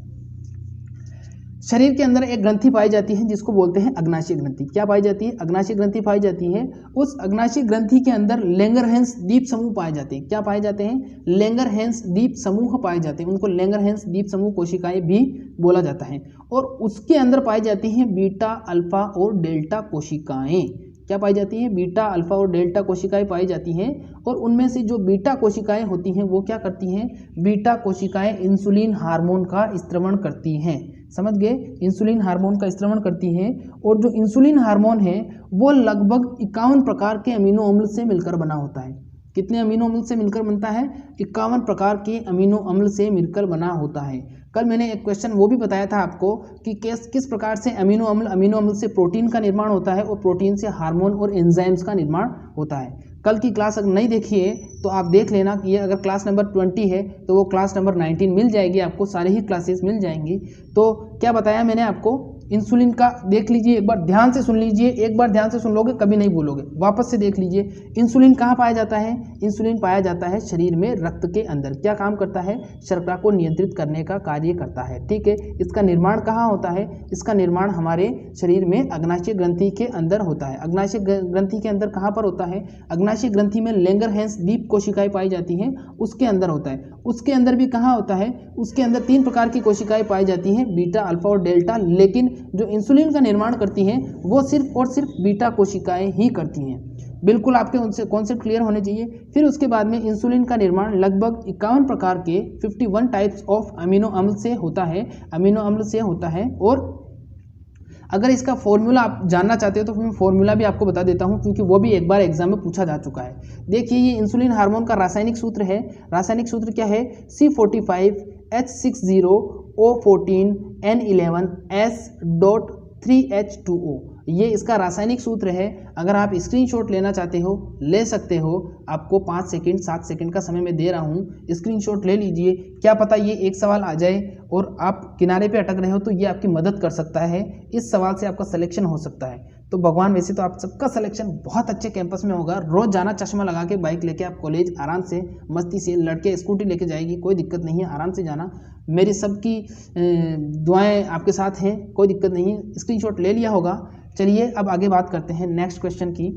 शरीर के अंदर एक ग्रंथि पाई जाती है जिसको बोलते हैं अग्नाशय ग्रंथि। क्या पाई जाती है, अग्नाशय ग्रंथि पाई जाती है। उस अग्नाशय ग्रंथि के अंदर लैंगरहैंस द्वीप समूह पाए जाते हैं। क्या पाए जाते हैं, लैंगरहैंस द्वीप समूह पाए जाते हैं, उनको लैंगरहैंस द्वीप समूह कोशिकाएं भी बोला जाता है। और उसके अंदर पाई जाती हैं बीटा, अल्फा और डेल्टा कोशिकाएं। क्या पाई जाती हैं, बीटा, अल्फा और डेल्टा कोशिकाएं पाई जाती हैं। और उनमें से जो बीटा कोशिकाएं होती हैं वो क्या करती हैं, बीटा कोशिकाएं इंसुलिन हार्मोन का स्त्रवण करती हैं। समझ गए, इंसुलिन हार्मोन का स्त्रवण करती हैं। और जो इंसुलिन हार्मोन है वो लगभग 51 प्रकार के अमीनो अम्ल से मिलकर बना होता है। कितने अमीनो अम्ल से मिलकर बनता है, 51 प्रकार के अमीनो अम्ल से मिलकर बना होता है। कल मैंने एक क्वेश्चन वो भी बताया था आपको कि किस प्रकार से अमीनो अम्ल से प्रोटीन का निर्माण होता है और प्रोटीन से हार्मोन और एंजाइम्स का निर्माण होता है। कल की क्लास अगर नहीं देखी है तो आप देख लेना कि अगर क्लास नंबर 20 है तो वो क्लास नंबर 19 मिल जाएगी, आपको सारी ही क्लासेस मिल जाएंगी। तो क्या बताया मैंने आपको, इंसुलिन का देख लीजिए, एक बार ध्यान से सुन लीजिए, एक बार ध्यान से सुन लोगे कभी नहीं भूलोगे, वापस से देख लीजिए। इंसुलिन कहाँ पाया जाता है, इंसुलिन पाया जाता है शरीर में रक्त के अंदर। क्या काम करता है, शर्करा को नियंत्रित करने का कार्य करता है, ठीक है। इसका निर्माण कहाँ होता है, इसका निर्माण हमारे शरीर में अग्नाशय ग्रंथि के अंदर होता है। अग्नाशय ग्रंथि के अंदर कहाँ पर होता है, अग्नाशय ग्रंथि में लैंगरहैंस द्वीप कोशिकाएं पाई जाती हैं, उसके अंदर होता है। उसके अंदर भी कहाँ होता है, उसके अंदर 3 प्रकार की कोशिकाएं पाई जाती हैं, बीटा, अल्फा और डेल्टा। लेकिन जो इंसुलिन का निर्माण करती हैं वो सिर्फ और सिर्फ बीटा कोशिकाएं ही करती हैं। बिल्कुल आपके उनसे कॉन्सेप्ट क्लियर होने चाहिए। फिर उसके बाद में इंसुलिन का निर्माण लगभग 51 प्रकार के 51 टाइप्स ऑफ अमीनो अम्ल से होता है। और अगर इसका फॉर्मूला आप जानना चाहते हो तो मैं फॉर्मूला भी आपको बता देता हूं, क्योंकि वो भी एक बार एग्जाम में पूछा जा चुका है। देखिए ये इंसुलिन हार्मोन का रासायनिक सूत्र है। रासायनिक सूत्र क्या है? C45H60O14N11S.3H2O, ये इसका रासायनिक सूत्र है। अगर आप स्क्रीनशॉट लेना चाहते हो ले सकते हो, आपको 5 सेकंड 7 सेकंड का समय मैं दे रहा हूँ, स्क्रीनशॉट ले लीजिए। क्या पता ये एक सवाल आ जाए और आप किनारे पे अटक रहे हो तो ये आपकी मदद कर सकता है, इस सवाल से आपका सिलेक्शन हो सकता है। तो भगवान, वैसे तो आप सबका सिलेक्शन बहुत अच्छे कैंपस में होगा। रोज जाना, चश्मा लगा के बाइक लेके आप कॉलेज आराम से मस्ती से, लड़के स्कूटी लेके जाएगी, कोई दिक्कत नहीं है, आराम से जाना। मेरी सबकी दुआएं आपके साथ हैं, कोई दिक्कत नहीं है। स्क्रीनशॉट ले लिया होगा। चलिए अब आगे बात करते हैं नेक्स्ट क्वेश्चन की।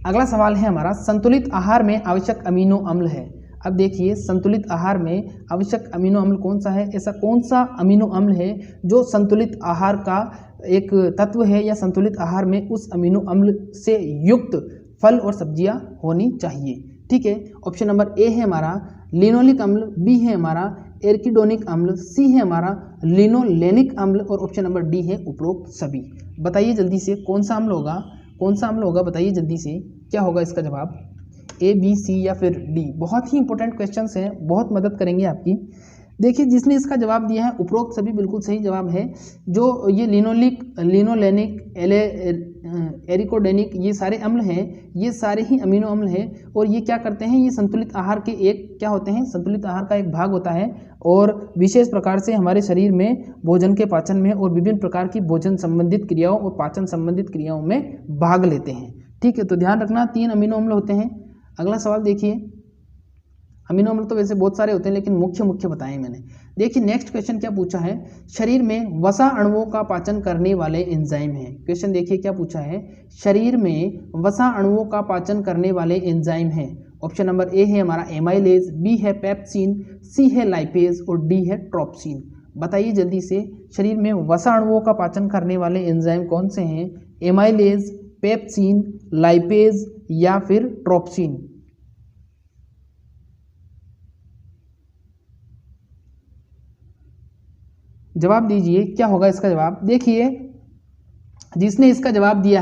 अगला सवाल है हमारा, संतुलित आहार में आवश्यक अमीनो अम्ल है। अब देखिए संतुलित आहार में आवश्यक अमीनो अम्ल कौन सा है? ऐसा कौन सा अमीनो अम्ल है जो संतुलित आहार का एक तत्व है, या संतुलित आहार में उस अमीनो अम्ल से युक्त फल और सब्जियां होनी चाहिए? ठीक है, ऑप्शन नंबर ए है हमारा लिनोलिक अम्ल, बी है हमारा एर्किडोनिक अम्ल, सी है हमारा लिनोलेनिक अम्ल, और ऑप्शन नंबर डी है उपरोक्त सभी। बताइए जल्दी से कौन सा अम्ल होगा, कौन सा अम्ल होगा? बताइए जल्दी से, क्या होगा इसका जवाब? ए, बी, सी या फिर डी? बहुत ही इंपॉर्टेंट क्वेश्चंस हैं, बहुत मदद करेंगे आपकी। देखिए जिसने इसका जवाब दिया है उपरोक्त सभी बिल्कुल सही जवाब है। जो ये लिनोलेनिक, एरिकोडेनिक, ये सारे अम्ल हैं, ये सारे ही अमीनो अम्ल हैं, और ये क्या करते हैं? ये संतुलित आहार के एक क्या होते हैं? संतुलित आहार का एक भाग होता है, और विशेष प्रकार से हमारे शरीर में भोजन के पाचन में और विभिन्न प्रकार की भोजन संबंधित क्रियाओं और पाचन संबंधित क्रियाओं में भाग लेते हैं। ठीक है, तो ध्यान रखना 3 अमीनो अम्ल होते हैं। अगला सवाल देखिए, अमीनो अम्ल तो वैसे बहुत सारे होते हैं लेकिन मुख्य बताए मैंने। देखिए नेक्स्ट क्वेश्चन क्या पूछा है, शरीर में वसा अणुओं का पाचन करने वाले एंजाइम हैं। क्वेश्चन देखिए क्या पूछा है, शरीर में वसा अणुओं का पाचन करने वाले एंजाइम हैं। ऑप्शन नंबर ए है हमारा एमाइलेज, बी है पेप्सिन, सी है लाइपेज और डी है ट्रोप्सिन। बताइए जल्दी से, शरीर में वसा अणुओं का पाचन करने वाले एंजाइम कौन से हैं? एमाइलेज, पेप्सिन, लाइपेज या फिर ट्रोप्सिन? जवाब दीजिए, क्या होगा इसका जवाब? देखिए जिसने इसका जवाब दिया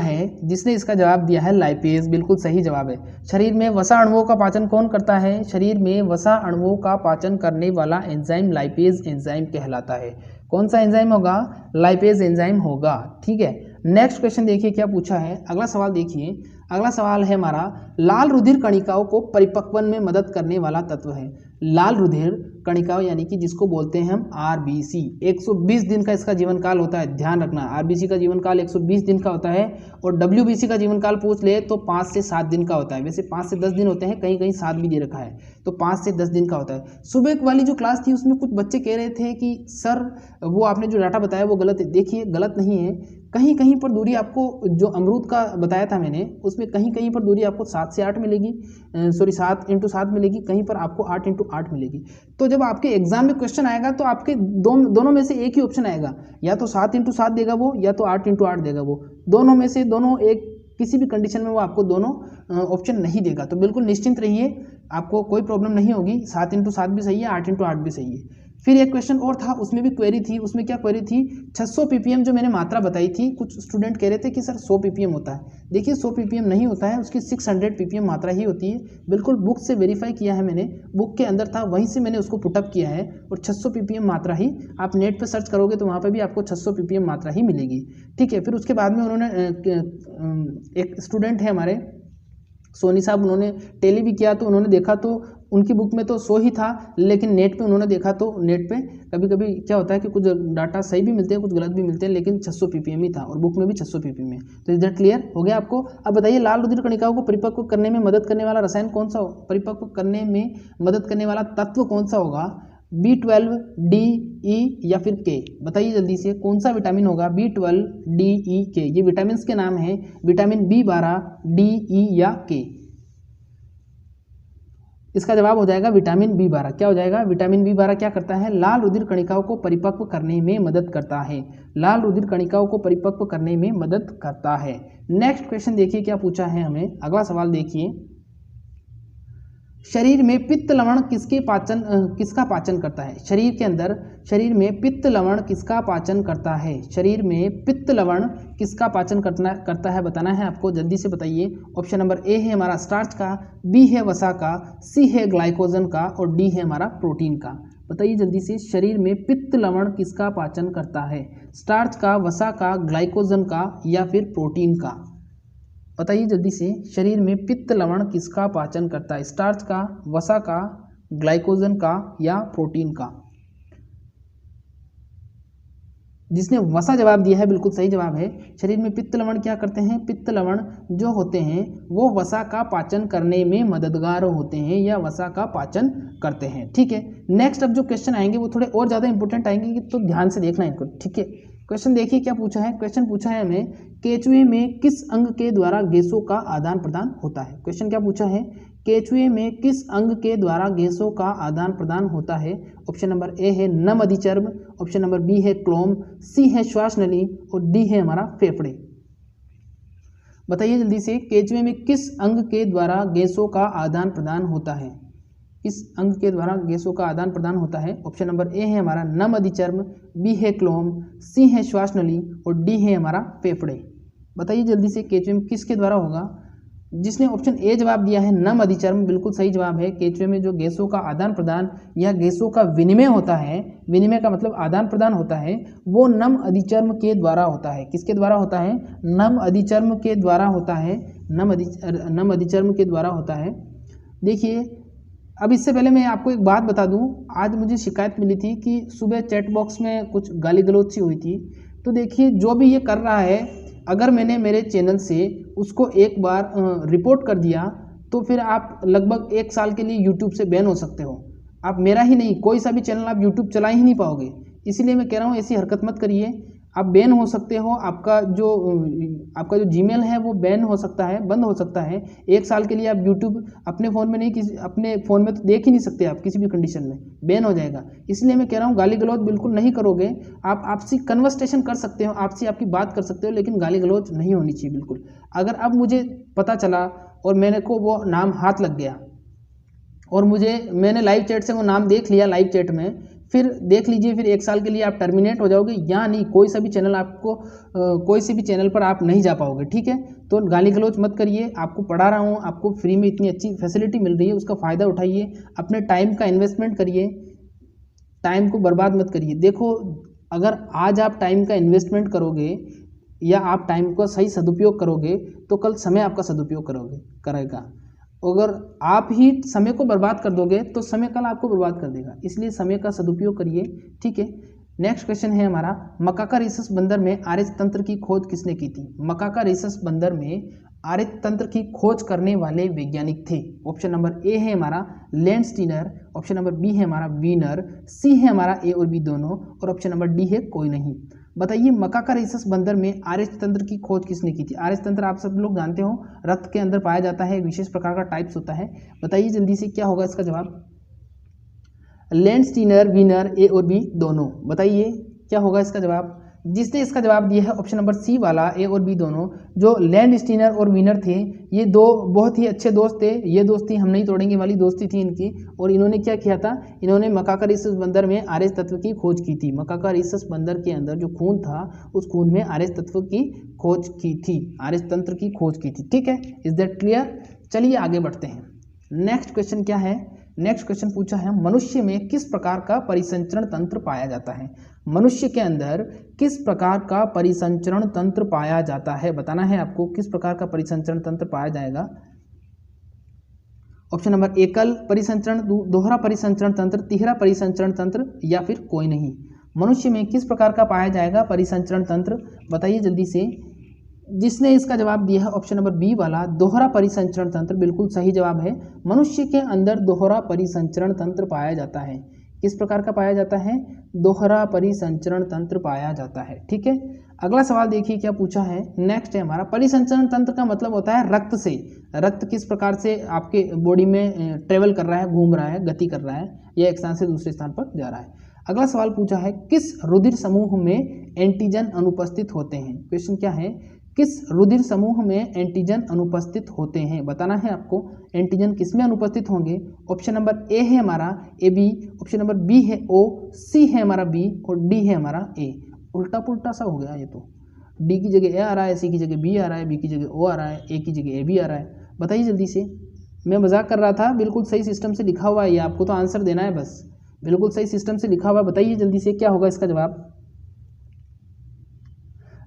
है लाइपेज, बिल्कुल सही जवाब है। शरीर में वसा अणुओं का पाचन कौन करता है? शरीर में वसा अणुओं का पाचन करने वाला एंजाइम लाइपेज एंजाइम कहलाता है। कौन सा एंजाइम होगा? लाइपेज एंजाइम होगा। ठीक है, नेक्स्ट क्वेश्चन देखिए क्या पूछा है। अगला सवाल देखिए, अगला सवाल है हमारा, लाल रुधिर कणिकाओं को परिपक्वन में मदद करने वाला तत्व है। लाल रुधिर कणिकाओं यानी कि जिसको बोलते हैं हम आरबीसी, 120 दिन का इसका जीवन काल होता है। ध्यान रखना, आरबीसी का जीवन काल 120 दिन का होता है, और डब्ल्यूबीसी का जीवन काल पूछ ले तो 5 से 7 दिन का होता है। वैसे 5 से 10 दिन होते हैं, कहीं कहीं 7 भी दे रखा है, तो 5 से 10 दिन का होता है। सुबह वाली जो क्लास थी उसमें कुछ बच्चे कह रहे थे कि सर वो आपने जो डाटा बताया वो गलत है। देखिए गलत नहीं है, कहीं कहीं पर दूरी आपको, जो अमरूद का बताया था मैंने, उसमें कहीं कहीं पर दूरी आपको 7 से 8 मिलेगी, 7 × 7 मिलेगी, कहीं पर आपको 8 × 8 मिलेगी। तो जब आपके एग्जाम में क्वेश्चन आएगा तो आपके दोनों में से एक ही ऑप्शन आएगा, या तो 7 × 7 देगा वो, या तो 8 × 8 देगा वो। दोनों में से दोनों, एक किसी भी कंडीशन में वो आपको दोनों ऑप्शन नहीं देगा। तो बिल्कुल निश्चिंत रहिए, आपको कोई प्रॉब्लम नहीं होगी। 7 × 7 भी सही है, 8 × 8 भी सही है। फिर एक क्वेश्चन और था, उसमें भी क्वेरी थी। उसमें क्या क्वेरी थी? 600 ppm जो मैंने मात्रा बताई थी, कुछ स्टूडेंट कह रहे थे कि सर 100 ppm होता है। देखिए 100 ppm नहीं होता है, उसकी 600 ppm मात्रा ही होती है। बिल्कुल बुक से वेरीफाई किया है मैंने, बुक के अंदर था, वहीं से मैंने उसको पुटअप किया है, और 600 ppm मात्रा ही, आप नेट पर सर्च करोगे तो वहाँ पर भी आपको 600 ppm मात्रा ही मिलेगी। ठीक है, फिर उसके बाद में उन्होंने, एक स्टूडेंट है हमारे सोनी साहब, उन्होंने टेली भी किया, तो उन्होंने देखा तो उनकी बुक में तो 100 ही था, लेकिन नेट पे उन्होंने देखा तो नेट पे कभी कभी क्या होता है कि कुछ डाटा सही भी मिलते हैं, कुछ गलत भी मिलते हैं, लेकिन 600 ppm ही था, और बुक में भी 600 ppm है। तो इधर क्लियर हो गया आपको। अब बताइए लाल रुधिर कणिकाओं को परिपक्व करने में मदद करने वाला रसायन कौन सा, परिपक्व करने में मदद करने वाला तत्व कौन सा होगा? B12, D, E या फिर K? बताइए जल्दी से, कौन सा विटामिन होगा? B12, D, E, K, ये विटामिन के नाम हैं। विटामिन B12, D, E या K? इसका जवाब हो जाएगा विटामिन बी12। क्या हो जाएगा? विटामिन बी12 क्या करता है? लाल रुधिर कणिकाओं को परिपक्व करने में मदद करता है। लाल रुधिर कणिकाओं को परिपक्व करने में मदद करता है। नेक्स्ट क्वेश्चन देखिए क्या पूछा है हमें। अगला सवाल देखिए, शरीर में पित्त लवण किसका पाचन करता है? शरीर में पित्त लवण किसका पाचन करता है? शरीर में पित्त लवण किसका पाचन करता है बताना है आपको, जल्दी से बताइए। ऑप्शन नंबर ए है हमारा स्टार्च का, बी है वसा का, सी है ग्लाइकोजन का और डी है हमारा प्रोटीन का। बताइए जल्दी से, शरीर में पित्त लवण किसका पाचन करता है? स्टार्च का, वसा का, ग्लाइकोजन का या फिर प्रोटीन का? बताइए जल्दी से, शरीर में पित्त लवण किसका पाचन करता है? स्टार्च का, वसा का, ग्लाइकोजन का या प्रोटीन का? जिसने वसा जवाब दिया है बिल्कुल सही जवाब है। शरीर में पित्त लवण क्या करते हैं? पित्त लवण जो होते हैं वो वसा का पाचन करने में मददगार होते हैं या वसा का पाचन करते हैं। ठीक है, नेक्स्ट अब जो क्वेश्चन आएंगे वो थोड़े और ज़्यादा इंपॉर्टेंट आएंगे, तो ध्यान से देखना इनको। ठीक है, क्वेश्चन देखिए क्या पूछा है। क्वेश्चन पूछा है हमें, केचुए में किस अंग के द्वारा गैसों का आदान प्रदान होता है? क्वेश्चन क्या पूछा है? केचुए में किस अंग के द्वारा गैसों का आदान प्रदान होता है? ऑप्शन नंबर ए है नम अधिचर्म, ऑप्शन नंबर बी है क्लोम, सी है श्वास नली और डी है हमारा फेफड़े। बताइए जल्दी से, केचुए में किस अंग के द्वारा गैसों का आदान प्रदान होता है? इस अंग के द्वारा गैसों का आदान प्रदान होता है। ऑप्शन नंबर ए है हमारा नम अधिचर्म, बी है क्लोम, सी है श्वास नली और डी है हमारा फेफड़े। बताइए जल्दी से, केचुए में किसके द्वारा होगा? जिसने ऑप्शन ए जवाब दिया है नम अधिचर्म, बिल्कुल सही जवाब है। केचुए में जो गैसों का आदान प्रदान या गैसों का विनिमय होता है, विनिमय का मतलब आदान प्रदान होता है, वो नम अधिचर्म के द्वारा होता है। किसके द्वारा होता है? नम अधिचर्म के द्वारा होता है। नम अधिचर्म के द्वारा होता है। देखिए, अब इससे पहले मैं आपको एक बात बता दूं, आज मुझे शिकायत मिली थी कि सुबह चैट बॉक्स में कुछ गाली गलौज सी हुई थी। तो देखिए, जो भी ये कर रहा है, अगर मैंने मेरे चैनल से उसको एक बार रिपोर्ट कर दिया तो फिर आप लगभग 1 साल के लिए यूट्यूब से बैन हो सकते हो। आप मेरा ही नहीं, कोई सा भी चैनल आप यूट्यूब चला ही नहीं पाओगे। इसीलिए मैं कह रहा हूँ ऐसी हरकत मत करिए। आप बैन हो सकते हो, आपका जो जीमेल है वो बैन हो सकता है, बंद हो सकता है। 1 साल के लिए आप यूट्यूब अपने फ़ोन में नहीं, अपने फ़ोन में तो देख ही नहीं सकते आप, किसी भी कंडीशन में बैन हो जाएगा। इसलिए मैं कह रहा हूँ गाली गलौज बिल्कुल नहीं करोगे। आप आपसी कन्वर्सेशन कर सकते हो, आपसी आपकी बात कर सकते हो, लेकिन गाली गलौज नहीं होनी चाहिए बिल्कुल। अगर अब मुझे पता चला और मेरे को वो नाम हाथ लग गया और मैंने लाइव चैट से वो नाम देख लिया लाइव चैट में, फिर देख लीजिए, फिर 1 साल के लिए आप टर्मिनेट हो जाओगे या नहीं, कोई सा भी चैनल आपको कोई सी भी चैनल पर आप नहीं जा पाओगे। ठीक है, तो गाली गलौज मत करिए। आपको पढ़ा रहा हूँ, आपको फ्री में इतनी अच्छी फैसिलिटी मिल रही है, उसका फ़ायदा उठाइए। अपने टाइम का इन्वेस्टमेंट करिए, टाइम को बर्बाद मत करिए। देखो, अगर आज आप टाइम का इन्वेस्टमेंट करोगे या आप टाइम का सही सदुपयोग करोगे तो कल समय आपका सदुपयोग करेगा। अगर आप ही समय को बर्बाद कर दोगे तो समय कल आपको बर्बाद कर देगा। इसलिए समय का सदुपयोग करिए। ठीक है, नेक्स्ट क्वेश्चन है हमारा, मकाका रीसस बंदर में आर्य तंत्र की खोज किसने की थी? मकाका रीसस बंदर में आर्य तंत्र की खोज करने वाले वैज्ञानिक थे। ऑप्शन नंबर ए है हमारा लैंडस्टीनर, ऑप्शन नंबर बी है हमारा वीनर, सी है हमारा ए और बी दोनों और ऑप्शन नंबर डी है कोई नहीं। बताइए, मकाका रीसस बंदर में आर्य तंत्र की खोज किसने की थी? आर्य तंत्र आप सब लोग जानते हो, रक्त के अंदर पाया जाता है, एक विशेष प्रकार का टाइप्स होता है। बताइए जल्दी से, क्या होगा इसका जवाब? लैंडस्टीनर, वीनर, ए और बी दोनों। बताइए क्या होगा इसका जवाब? जिसने इसका जवाब दिया है ऑप्शन नंबर सी वाला, ए और बी दोनों, जो लैंडस्टीनर और वीनर थे, ये दो बहुत ही अच्छे दोस्त थे। ये दोस्ती हम नहीं तोड़ेंगे वाली दोस्ती थी इनकी। और इन्होंने क्या किया था? इन्होंने मकाका रीसस बंदर में आर्य तत्व की खोज की थी। मकाका रीसस बंदर के अंदर जो खून था, उस खून में आर्य तत्व की खोज की थी, आर्य तंत्र की खोज की थी। ठीक है, इज दैट क्लियर? चलिए आगे बढ़ते हैं। नेक्स्ट क्वेश्चन क्या है? नेक्स्ट क्वेश्चन पूछा है, मनुष्य में किस प्रकार का परिसंचरण तंत्र पाया जाता है? मनुष्य के अंदर किस प्रकार का परिसंचरण तंत्र पाया जाता है? बताना है आपको, किस प्रकार का परिसंचरण तंत्र पाया जाएगा। ऑप्शन नंबर एकल परिसंचरण, दोहरा परिसंचरण तंत्र, तिहरा परिसंचरण तंत्र या फिर कोई नहीं। मनुष्य में किस प्रकार का पाया जाएगा परिसंचरण तंत्र? बताइए जल्दी से। जिसने इसका जवाब दिया है ऑप्शन नंबर बी वाला, दोहरा परिसंचरण तंत्र, बिल्कुल सही जवाब है। मनुष्य के अंदर दोहरा परिसंचरण तंत्र पाया जाता है। किस प्रकार का पाया जाता है? दोहरा परिसंचरण तंत्र पाया जाता है। ठीक है, अगला सवाल देखिए क्या पूछा है। नेक्स्ट है हमारा, परिसंचरण तंत्र का मतलब होता है रक्त से, रक्त किस प्रकार से आपके बॉडी में ट्रेवल कर रहा है, घूम रहा है, गति कर रहा है, या एक स्थान से दूसरे स्थान पर जा रहा है। अगला सवाल पूछा है, किस रुधिर समूह में एंटीजन अनुपस्थित होते हैं? क्वेश्चन क्या है, किस रुधिर समूह में एंटीजन अनुपस्थित होते हैं? बताना है आपको एंटीजन किस में अनुपस्थित होंगे। ऑप्शन नंबर ए है हमारा A B, option number B है ओ, सी है हमारा बी और डी है हमारा ए। उल्टा पुल्टा सा हो गया ये तो, डी की जगह ए आ रहा है, सी की जगह बी आ रहा है, बी की जगह ओ आ रहा है, ए की जगह ए बी आ रहा है। बताइए जल्दी से, मैं मजाक कर रहा था, बिल्कुल सही सिस्टम से लिखा हुआ है ये, आपको तो आंसर देना है बस, बिल्कुल सही सिस्टम से लिखा हुआ है। बताइए जल्दी से क्या होगा इसका जवाब।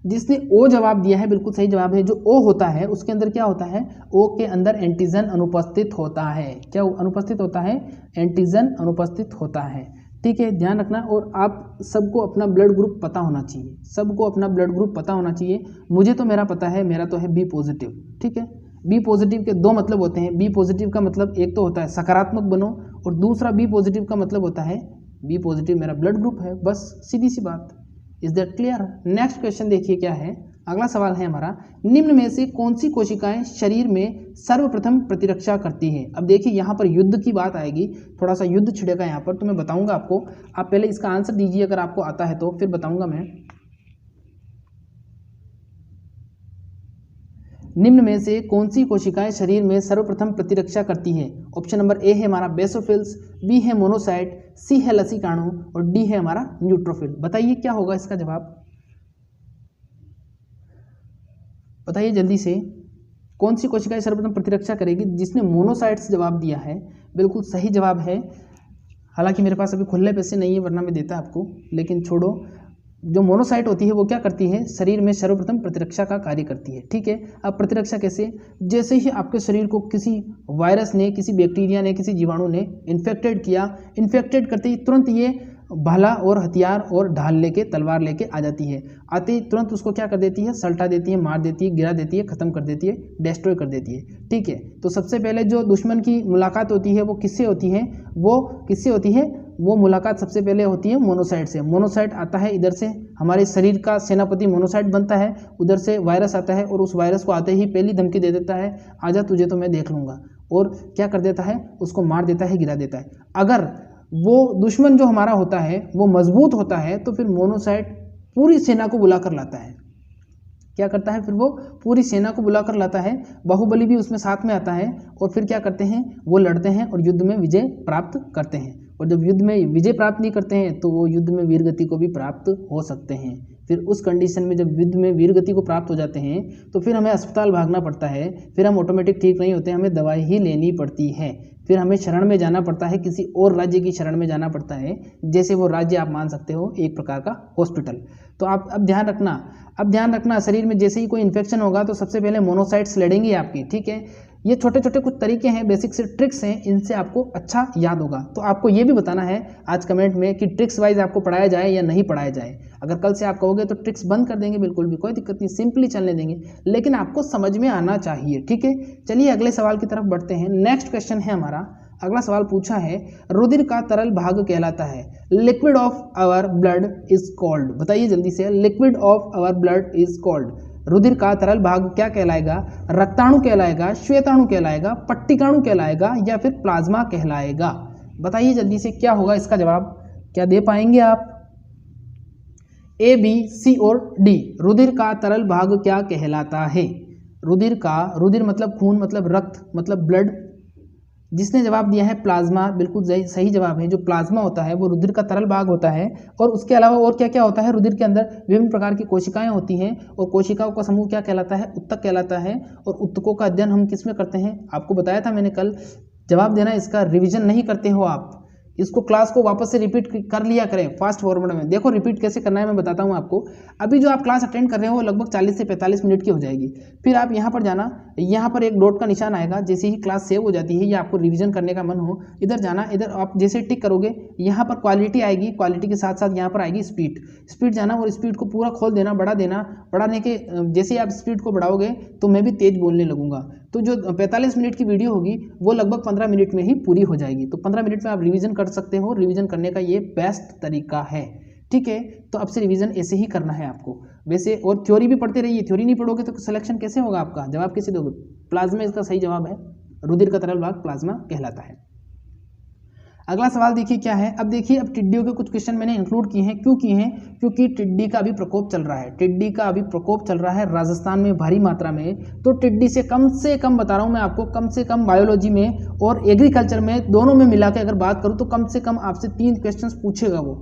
जिसने ओ जवाब दिया है बिल्कुल सही जवाब है। जो ओ होता है उसके अंदर क्या होता है, ओ के अंदर एंटीजन अनुपस्थित होता है। क्या अनुपस्थित होता है? एंटीजन अनुपस्थित होता है। ठीक है, ध्यान रखना। और आप सबको अपना ब्लड ग्रुप पता होना चाहिए, सबको अपना ब्लड ग्रुप पता होना चाहिए। मुझे तो मेरा पता है, मेरा तो है बी पॉजिटिव। ठीक है, बी पॉजिटिव के दो मतलब होते हैं। बी पॉजिटिव का मतलब एक तो होता है सकारात्मक बनो, और दूसरा बी पॉजिटिव का मतलब होता है बी पॉजिटिव मेरा ब्लड ग्रुप है, बस सीधी सी बात। Is that clear? Next question देखिए क्या है। अगला सवाल है हमारा, निम्न में से कौन सी कोशिकाएं शरीर में सर्वप्रथम प्रतिरक्षा करती है? अब देखिए यहाँ पर युद्ध की बात आएगी, थोड़ा सा युद्ध छिड़ेगा यहाँ पर, तो मैं बताऊंगा आपको। आप पहले इसका आंसर दीजिए अगर आपको आता है तो, फिर बताऊंगा मैं। निम्न में से कौन सी कोशिकाएं शरीर में सर्वप्रथम प्रतिरक्षा करती है? ऑप्शन नंबर ए है हमारा बेसोफिल्स, बी है मोनोसाइट, सी है लसीकाणु और डी है हमारा न्यूट्रोफिल। बताइए क्या होगा इसका जवाब, बताइए जल्दी से। कौन सी कोशिकाएं सर्वप्रथम प्रतिरक्षा करेगी? जिसने मोनोसाइट्स जवाब दिया है बिल्कुल सही जवाब है। हालांकि मेरे पास अभी खुले पैसे नहीं है, वरना मैं देता आपको, लेकिन छोड़ो। जो मोनोसाइट होती है वो क्या करती है, शरीर में सर्वप्रथम प्रतिरक्षा का कार्य करती है। ठीक है, अब प्रतिरक्षा कैसे? जैसे ही आपके शरीर को किसी वायरस ने, किसी बैक्टीरिया ने, किसी जीवाणु ने इन्फेक्टेड किया, इन्फेक्टेड करते ही तुरंत ये भाला और हथियार और ढाल लेके, तलवार लेके आ जाती है। आते ही तुरंत उसको क्या कर देती है, सल्टा देती है, मार देती है, गिरा देती है, खत्म कर देती है, डिस्ट्रॉय कर देती है। ठीक है, तो सबसे पहले जो दुश्मन की मुलाकात होती है वो किससे होती है, वो किससे होती है, वो मुलाकात सबसे पहले होती है मोनोसाइट से। मोनोसाइट आता है इधर से, हमारे शरीर का सेनापति मोनोसाइट बनता है, उधर से वायरस आता है और उस वायरस को आते ही पहली धमकी दे देता है, आजा तुझे तो मैं देख लूँगा, और क्या कर देता है, उसको मार देता है, गिरा देता है। अगर वो दुश्मन जो हमारा होता है वो मजबूत होता है तो फिर मोनोसाइट पूरी सेना को बुला कर लाता है। क्या करता है, फिर वो पूरी सेना को बुला कर लाता है, बाहुबली भी उसमें साथ में आता है, और फिर क्या करते हैं, वो लड़ते हैं और युद्ध में विजय प्राप्त करते हैं। और जब युद्ध में विजय प्राप्त नहीं करते हैं तो वो युद्ध में वीरगति को भी प्राप्त हो सकते हैं। फिर उस कंडीशन में जब युद्ध में वीरगति को प्राप्त हो जाते हैं तो फिर हमें अस्पताल भागना पड़ता है, फिर हम ऑटोमेटिक ठीक नहीं होते, हमें दवाई ही लेनी पड़ती है, फिर हमें शरण में जाना पड़ता है, किसी और राज्य की शरण में जाना पड़ता है, जैसे वो राज्य आप मान सकते हो एक प्रकार का हॉस्पिटल। तो आप अब ध्यान रखना, शरीर में जैसे ही कोई इन्फेक्शन होगा तो सबसे पहले मोनोसाइट्स लड़ेंगी आपकी। ठीक है, ये छोटे छोटे कुछ तरीके हैं, बेसिक से ट्रिक्स हैं, इनसे आपको अच्छा याद होगा। तो आपको ये भी बताना है आज कमेंट में कि ट्रिक्स वाइज आपको पढ़ाया जाए या नहीं पढ़ाया जाए। अगर कल से आप कहोगे तो ट्रिक्स बंद कर देंगे, बिल्कुल भी कोई दिक्कत नहीं, सिंपली चलने देंगे, लेकिन आपको समझ में आना चाहिए। ठीक है, चलिए अगले सवाल की तरफ बढ़ते हैं। नेक्स्ट क्वेश्चन है हमारा, अगला सवाल पूछा है, रुधिर का तरल भाग कहलाता है, liquid of our blood is called. बताइए जल्दी से, liquid of our blood is called, रुधिर का तरल भाग क्या कहलाएगा? रक्ताणु कहलाएगा, श्वेताणु कहलाएगा, पट्टिकाणु कहलाएगा या फिर प्लाज्मा कहलाएगा? बताइए जल्दी से क्या होगा इसका जवाब, क्या दे पाएंगे आप? ए, बी, सी और डी। रुधिर का तरल भाग क्या कहलाता है? रुधिर मतलब खून, मतलब रक्त, मतलब ब्लड। जिसने जवाब दिया है प्लाज्मा, बिल्कुल सही जवाब है। जो प्लाज्मा होता है वो रुधिर का तरल भाग होता है। और उसके अलावा और क्या क्या होता है, रुधिर के अंदर विभिन्न प्रकार की कोशिकाएं होती हैं, और कोशिकाओं का समूह क्या कहलाता है? ऊतक कहलाता है। और ऊतकों का अध्ययन हम किस में करते हैं? आपको बताया था मैंने कल। जवाब देना, इसका रिविजन नहीं करते हो आप, इसको क्लास को वापस से रिपीट कर लिया करें फास्ट फॉरवर्ड में। देखो रिपीट कैसे करना है मैं बताता हूँ आपको। अभी जो आप क्लास अटेंड कर रहे हो लगभग 40 से 45 मिनट की हो जाएगी। फिर आप यहाँ पर जाना, यहाँ पर एक डॉट का निशान आएगा, जैसे ही क्लास सेव हो जाती है या आपको रिवीजन करने का मन हो, इधर जाना, इधर आप जैसे टिक करोगे यहाँ पर क्वालिटी आएगी, क्वालिटी के साथ साथ यहाँ पर आएगी स्पीड जाना, और स्पीड को पूरा खोल देना, बढ़ाने के जैसे आप स्पीड को बढ़ाओगे तो मैं भी तेज बोलने लगूंगा। तो जो 45 मिनट की वीडियो होगी वो लगभग 15 मिनट में ही पूरी हो जाएगी। तो 15 मिनट में आप रिवीजन कर कर सकते हो, रिवीजन करने का ये बेस्ट तरीका है। ठीक है, तो अब से रिवीजन ऐसे ही करना है आपको वैसे, और थ्योरी भी पढ़ते रहिए। थ्योरी नहीं पढ़ोगे तो सिलेक्शन कैसे होगा आपका, जवाब कैसे दोगे। प्लाज्मा इसका सही जवाब है, रुधिर का तरल भाग प्लाज्मा कहलाता है। अगला सवाल देखिए क्या है। अब देखिए, अब टिड्डियों के कुछ क्वेश्चन मैंने इंक्लूड किए हैं। क्यों किए हैं, क्योंकि टिड्डी का अभी प्रकोप चल रहा है। टिड्डी का अभी प्रकोप चल रहा है राजस्थान में भारी मात्रा में। तो टिड्डी से कम बता रहा हूं मैं आपको, कम से कम बायोलॉजी में और एग्रीकल्चर में दोनों में मिला के अगर बात करूं तो कम से कम आपसे 3 क्वेश्चन पूछेगा वो।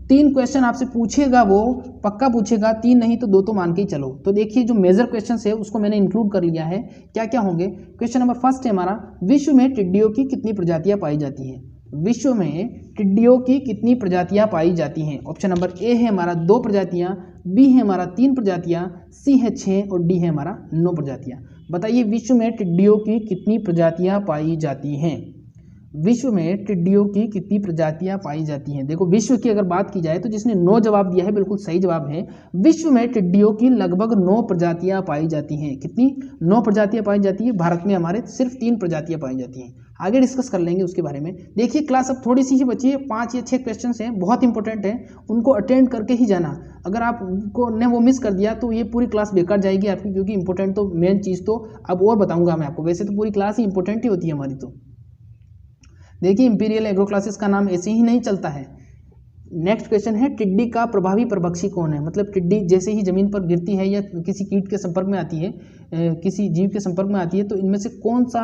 3 क्वेश्चन आपसे पूछेगा वो, पक्का पूछेगा। 3 नहीं तो 2 तो मान के ही चलो। तो देखिए जो मेजर क्वेश्चन है उसको मैंने इंक्लूड कर लिया है। क्या क्या होंगे। क्वेश्चन नंबर फर्स्ट है हमारा, विश्व में टिड्डियों की कितनी प्रजातियां पाई जाती हैं। विश्व में टिड्डियों की कितनी प्रजातियां पाई जाती हैं। ऑप्शन नंबर ए है हमारा 2 प्रजातियां, बी है हमारा 3 प्रजातियां, सी है 6 और डी है हमारा 9 प्रजातियां। बताइए विश्व में टिड्डियों की कितनी प्रजातियां पाई जाती हैं। विश्व में टिड्डियों की कितनी प्रजातियां पाई जाती हैं। देखो विश्व की अगर बात की जाए तो जिसने 9 जवाब दिया है बिल्कुल सही जवाब है। विश्व में टिड्डियों की लगभग 9 प्रजातियां पाई जाती हैं। कितनी, 9 प्रजातियां पाई जाती है। भारत में हमारे सिर्फ 3 प्रजातियां पाई जाती हैं। आगे डिस्कस कर लेंगे उसके बारे में। देखिए क्लास अब थोड़ी सी ही बची है, 5 या 6 क्वेश्चन हैं, बहुत इंपॉर्टेंट हैं, उनको अटेंड करके ही जाना। अगर आपको ने वो मिस कर दिया तो ये पूरी क्लास बेकार जाएगी आपकी, क्योंकि इंपॉर्टेंट तो मेन चीज़ तो अब और बताऊंगा मैं आपको। वैसे तो पूरी क्लास ही इंपॉर्टेंट ही होती है हमारी। तो देखिए इंपीरियल एग्रो क्लासेस का नाम ऐसे ही नहीं चलता है। नेक्स्ट क्वेश्चन है, टिड्डी का प्रभावी परभक्षी कौन है। मतलब टिड्डी जैसे ही जमीन पर गिरती है या किसी कीट के संपर्क में आती है, किसी जीव के संपर्क में आती है, तो इनमें से कौन सा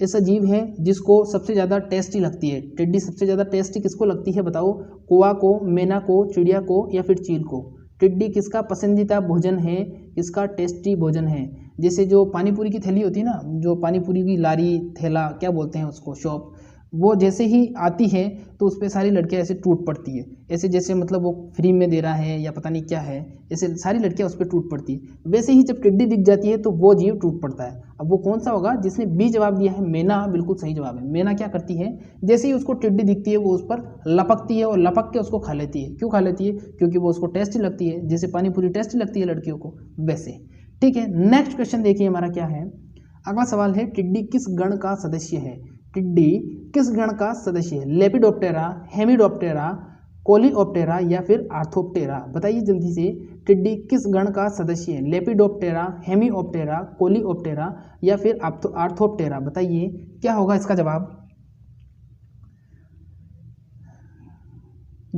ऐसा जीव है जिसको सबसे ज़्यादा टेस्टी लगती है। टिड्डी सबसे ज़्यादा टेस्टी किसको लगती है बताओ। कौवा को, मैना को, चिड़िया को या फिर चील को। टिड्डी किसका पसंदीदा भोजन है, किसका टेस्टी भोजन है। जैसे जो पानीपुरी की थैली होती है ना, जो पानीपुरी की लारी, थैला क्या बोलते हैं उसको, शॉप, वो जैसे ही आती है तो उस पर सारी लड़कियां ऐसे टूट पड़ती है। ऐसे जैसे मतलब वो फ्री में दे रहा है या पता नहीं क्या है, ऐसे सारी लड़कियां उस पर टूट पड़ती है। वैसे ही जब टिड्डी दिख जाती है तो वो जीव टूट पड़ता है। अब वो कौन सा होगा। जिसने बी जवाब दिया है, मैना, बिल्कुल सही जवाब है। मैना क्या करती है, जैसे ही उसको टिड्डी दिखती है वो उस पर लपकती है और लपक के उसको खा लेती है। क्यों खा लेती है, क्योंकि वो उसको टेस्टी लगती है, जैसे पानी पूरी टेस्टी लगती है लड़कियों को वैसे। ठीक है, नेक्स्ट क्वेश्चन देखिए हमारा क्या है। अगला सवाल है, टिड्डी किस गण का सदस्य है। टिड्डी किस गण का सदस्य है। लेपिडोप्टेरा, हेमिडोप्टेरा, कोलियोप्टेरा या फिर आर्थोप्टेरा। बताइए जल्दी से, टिड्डी किस गण का सदस्य है। लेपिडोप्टेरा, हेमिओप्टेरा, कोलियोप्टेरा या फिर आर्थोप्टेरा। बताइए क्या होगा इसका जवाब।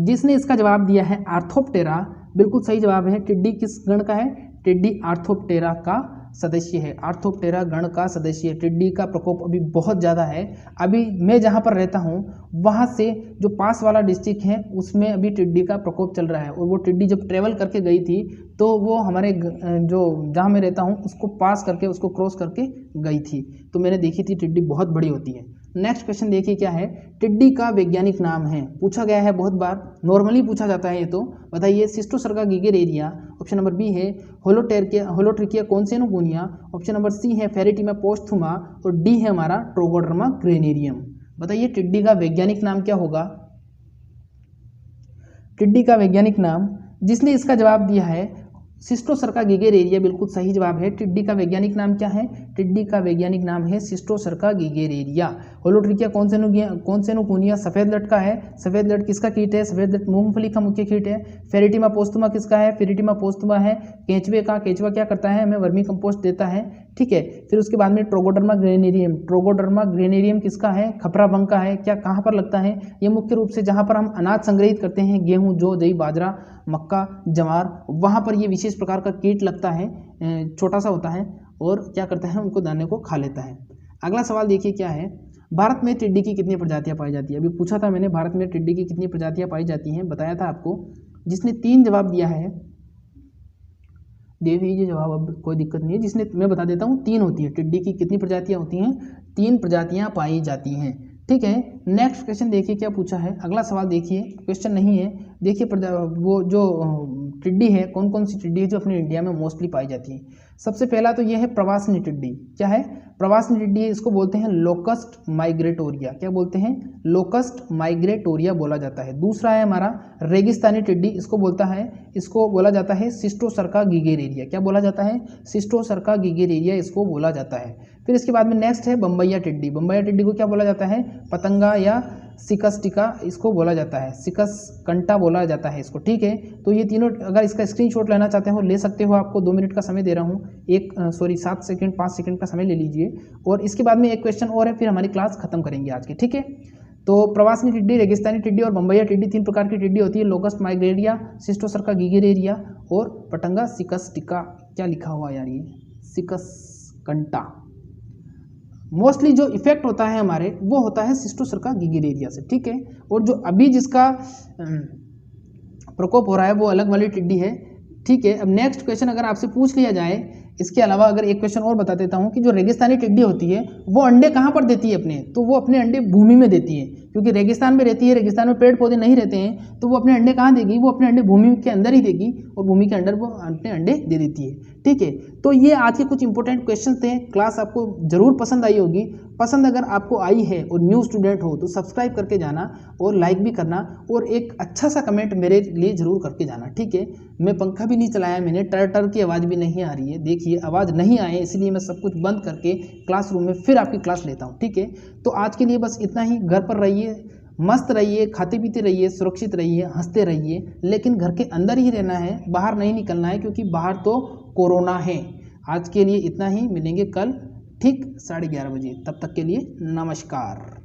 जिसने इसका जवाब दिया है आर्थोप्टेरा, बिल्कुल सही जवाब है। टिड्डी किस गण का है, टिड्डी आर्थोप्टेरा का सदस्य है। आर्थोप्टेरा गण का सदस्य है। टिड्डी का प्रकोप अभी बहुत ज़्यादा है। अभी मैं जहाँ पर रहता हूँ वहाँ से जो पास वाला डिस्ट्रिक्ट है उसमें अभी टिड्डी का प्रकोप चल रहा है। और वो टिड्डी जब ट्रेवल करके गई थी तो वो हमारे जो जहाँ मैं रहता हूँ उसको पास करके, उसको क्रॉस करके गई थी। तो मैंने देखी थी टिड्डी बहुत बड़ी होती है। नेक्स्ट क्वेश्चन देखिए क्या है। टिड्डी का वैज्ञानिक नाम है, पूछा गया है बहुत बार, नॉर्मली पूछा जाता है ये तो। बताइए, सिस्टोसर्गा गिगेरेरिया। ऑप्शन नंबर बी है होलोट्रिकिया कॉन्सेनोगोनिया। ऑप्शन नंबर सी है फेरेटिमा पोस्थुमा और डी है हमारा ट्रोगोडर्मा ग्रेनेरियम। बताइए टिड्डी का वैज्ञानिक नाम क्या होगा। टिड्डी का वैज्ञानिक नाम, जिसने इसका जवाब दिया है सिस्टोसर्का गिगेरेरिया, बिल्कुल सही जवाब है। टिड्डी का वैज्ञानिक नाम क्या है। टिड्डी का वैज्ञानिक नाम है सिस्टोसर्का गिगेरेरिया। होलोट्रिकिया कॉन्सेनोगोनिया सफेद लट का है। सफेद लट किसका कीट है, सफेद लट मूंगफली का मुख्य कीट है। फेरेटिमा पोस्थुमा किसका है, फेरेटिमा पोस्थुमा है केंचुए का। केंचुआ क्या करता है, हमें वर्मी कंपोस्ट देता है। ठीक है, फिर उसके बाद में ट्रोगोडर्मा ग्रेनेरियम। ट्रोगोडर्मा ग्रेनेरियम किसका है, खपरा बंग का है। क्या कहाँ पर लगता है, ये मुख्य रूप से जहाँ पर हम अनाज संग्रहित करते हैं, गेहूँ, जौ, जई, बाजरा, मक्का, जवार, वहाँ पर ये विशेष प्रकार का कीट लगता है। छोटा सा होता है और क्या करता है, उनको दाने को खा लेता है। अगला सवाल देखिए क्या है। भारत में टिड्डी की कितनी प्रजातियां पाई जाती है। अभी पूछा था मैंने, भारत में टिड्डी की कितनी प्रजातियां पाई जाती हैं, बताया था आपको। जिसने 3 जवाब दिया है दे दीजिए जवाब, अब कोई दिक्कत नहीं है। जिसने, मैं बता देता हूँ, 3 होती है। टिड्डी की कितनी प्रजातियां होती हैं, 3 प्रजातियां पाई जाती हैं। ठीक है, नेक्स्ट क्वेश्चन देखिए क्या पूछा है। अगला सवाल देखिए, क्वेश्चन नहीं है, देखिए वो जो टिड्डी है, कौन कौन सी टिड्डी है जो अपने इंडिया में मोस्टली पाई जाती है। सबसे पहला तो ये है प्रवासनी टिड्डी। क्या है, प्रवासनी टिड्डी है, इसको बोलते हैं लोकस्ट माइग्रेटोरिया। क्या बोलते हैं, लोकस्ट माइग्रेटोरिया बोला जाता है। दूसरा है हमारा रेगिस्तानी टिड्डी, इसको बोला जाता है सिस्टोसर्का गिगेरेरिया। क्या बोला जाता है, सिस्टोसर्का गिगेरेरिया इसको बोला जाता है। फिर इसके बाद में नेक्स्ट है बम्बैया टिड्डी। बम्बैया टिड्डी को क्या बोला जाता है, पतंगा या सिकस टिका इसको बोला जाता है, सिकस कंटा बोला जाता है इसको, ठीक है। तो ये तीनों अगर इसका स्क्रीनशॉट लेना चाहते हो ले सकते हो, आपको 2 मिनट का समय दे रहा हूँ, 7 सेकंड 5 सेकंड का समय ले लीजिए। और इसके बाद में एक क्वेश्चन और है, फिर हमारी क्लास खत्म करेंगे आज की, ठीक है। तो प्रवासी टिड्डी, रेगिस्तानी टिड्डी और बम्बैया टिड्डी 3 प्रकार की टिड्डी होती है, लोकस्ट माइग्रेरिया, सिस्टोसर्का गिगेरेरिया और पतंगा सिकस टिका। क्या लिखा हुआ यार ये, सिकस कंटा। मोस्टली जो इफेक्ट होता है हमारे वो होता है सिस्टोसर्का गिगेरेरिया से, ठीक है। और जो अभी जिसका प्रकोप हो रहा है वो अलग वाली टिड्डी है, ठीक है। अब नेक्स्ट क्वेश्चन अगर आपसे पूछ लिया जाए, इसके अलावा अगर एक क्वेश्चन और बता देता हूँ कि जो रेगिस्तानी टिड्डी होती है वो अंडे कहाँ पर देती है अपने, तो वो अपने अंडे भूमि में देती है, क्योंकि रेगिस्तान में रहती है, रेगिस्तान में पेड़ पौधे नहीं रहते हैं, तो वो अपने अंडे कहाँ देगी, वो अपने अंडे भूमि के अंदर ही देगी और भूमि के अंदर वो अपने अंडे दे देती है, ठीक है। तो ये आज के कुछ इंपॉर्टेंट क्वेश्चन थे। क्लास आपको जरूर पसंद आई होगी। पसंद अगर आपको आई है और न्यू स्टूडेंट हो तो सब्सक्राइब करके जाना और लाइक भी करना और एक अच्छा सा कमेंट मेरे लिए जरूर करके जाना, ठीक है। मैं पंखा भी नहीं चलाया मैंने, टर की आवाज़ भी नहीं आ रही है, देखिए आवाज़ नहीं आए इसलिए मैं सब कुछ बंद करके क्लासरूम में फिर आपकी क्लास लेता हूँ, ठीक है। तो आज के लिए बस इतना ही। घर पर रहिए, मस्त रहिए, खाते पीते रहिए, सुरक्षित रहिए, हंसते रहिए, लेकिन घर के अंदर ही रहना है, बाहर नहीं निकलना है, क्योंकि बाहर तो कोरोना है। आज के लिए इतना ही, मिलेंगे कल ठीक 11:30 बजे, तब तक के लिए नमस्कार।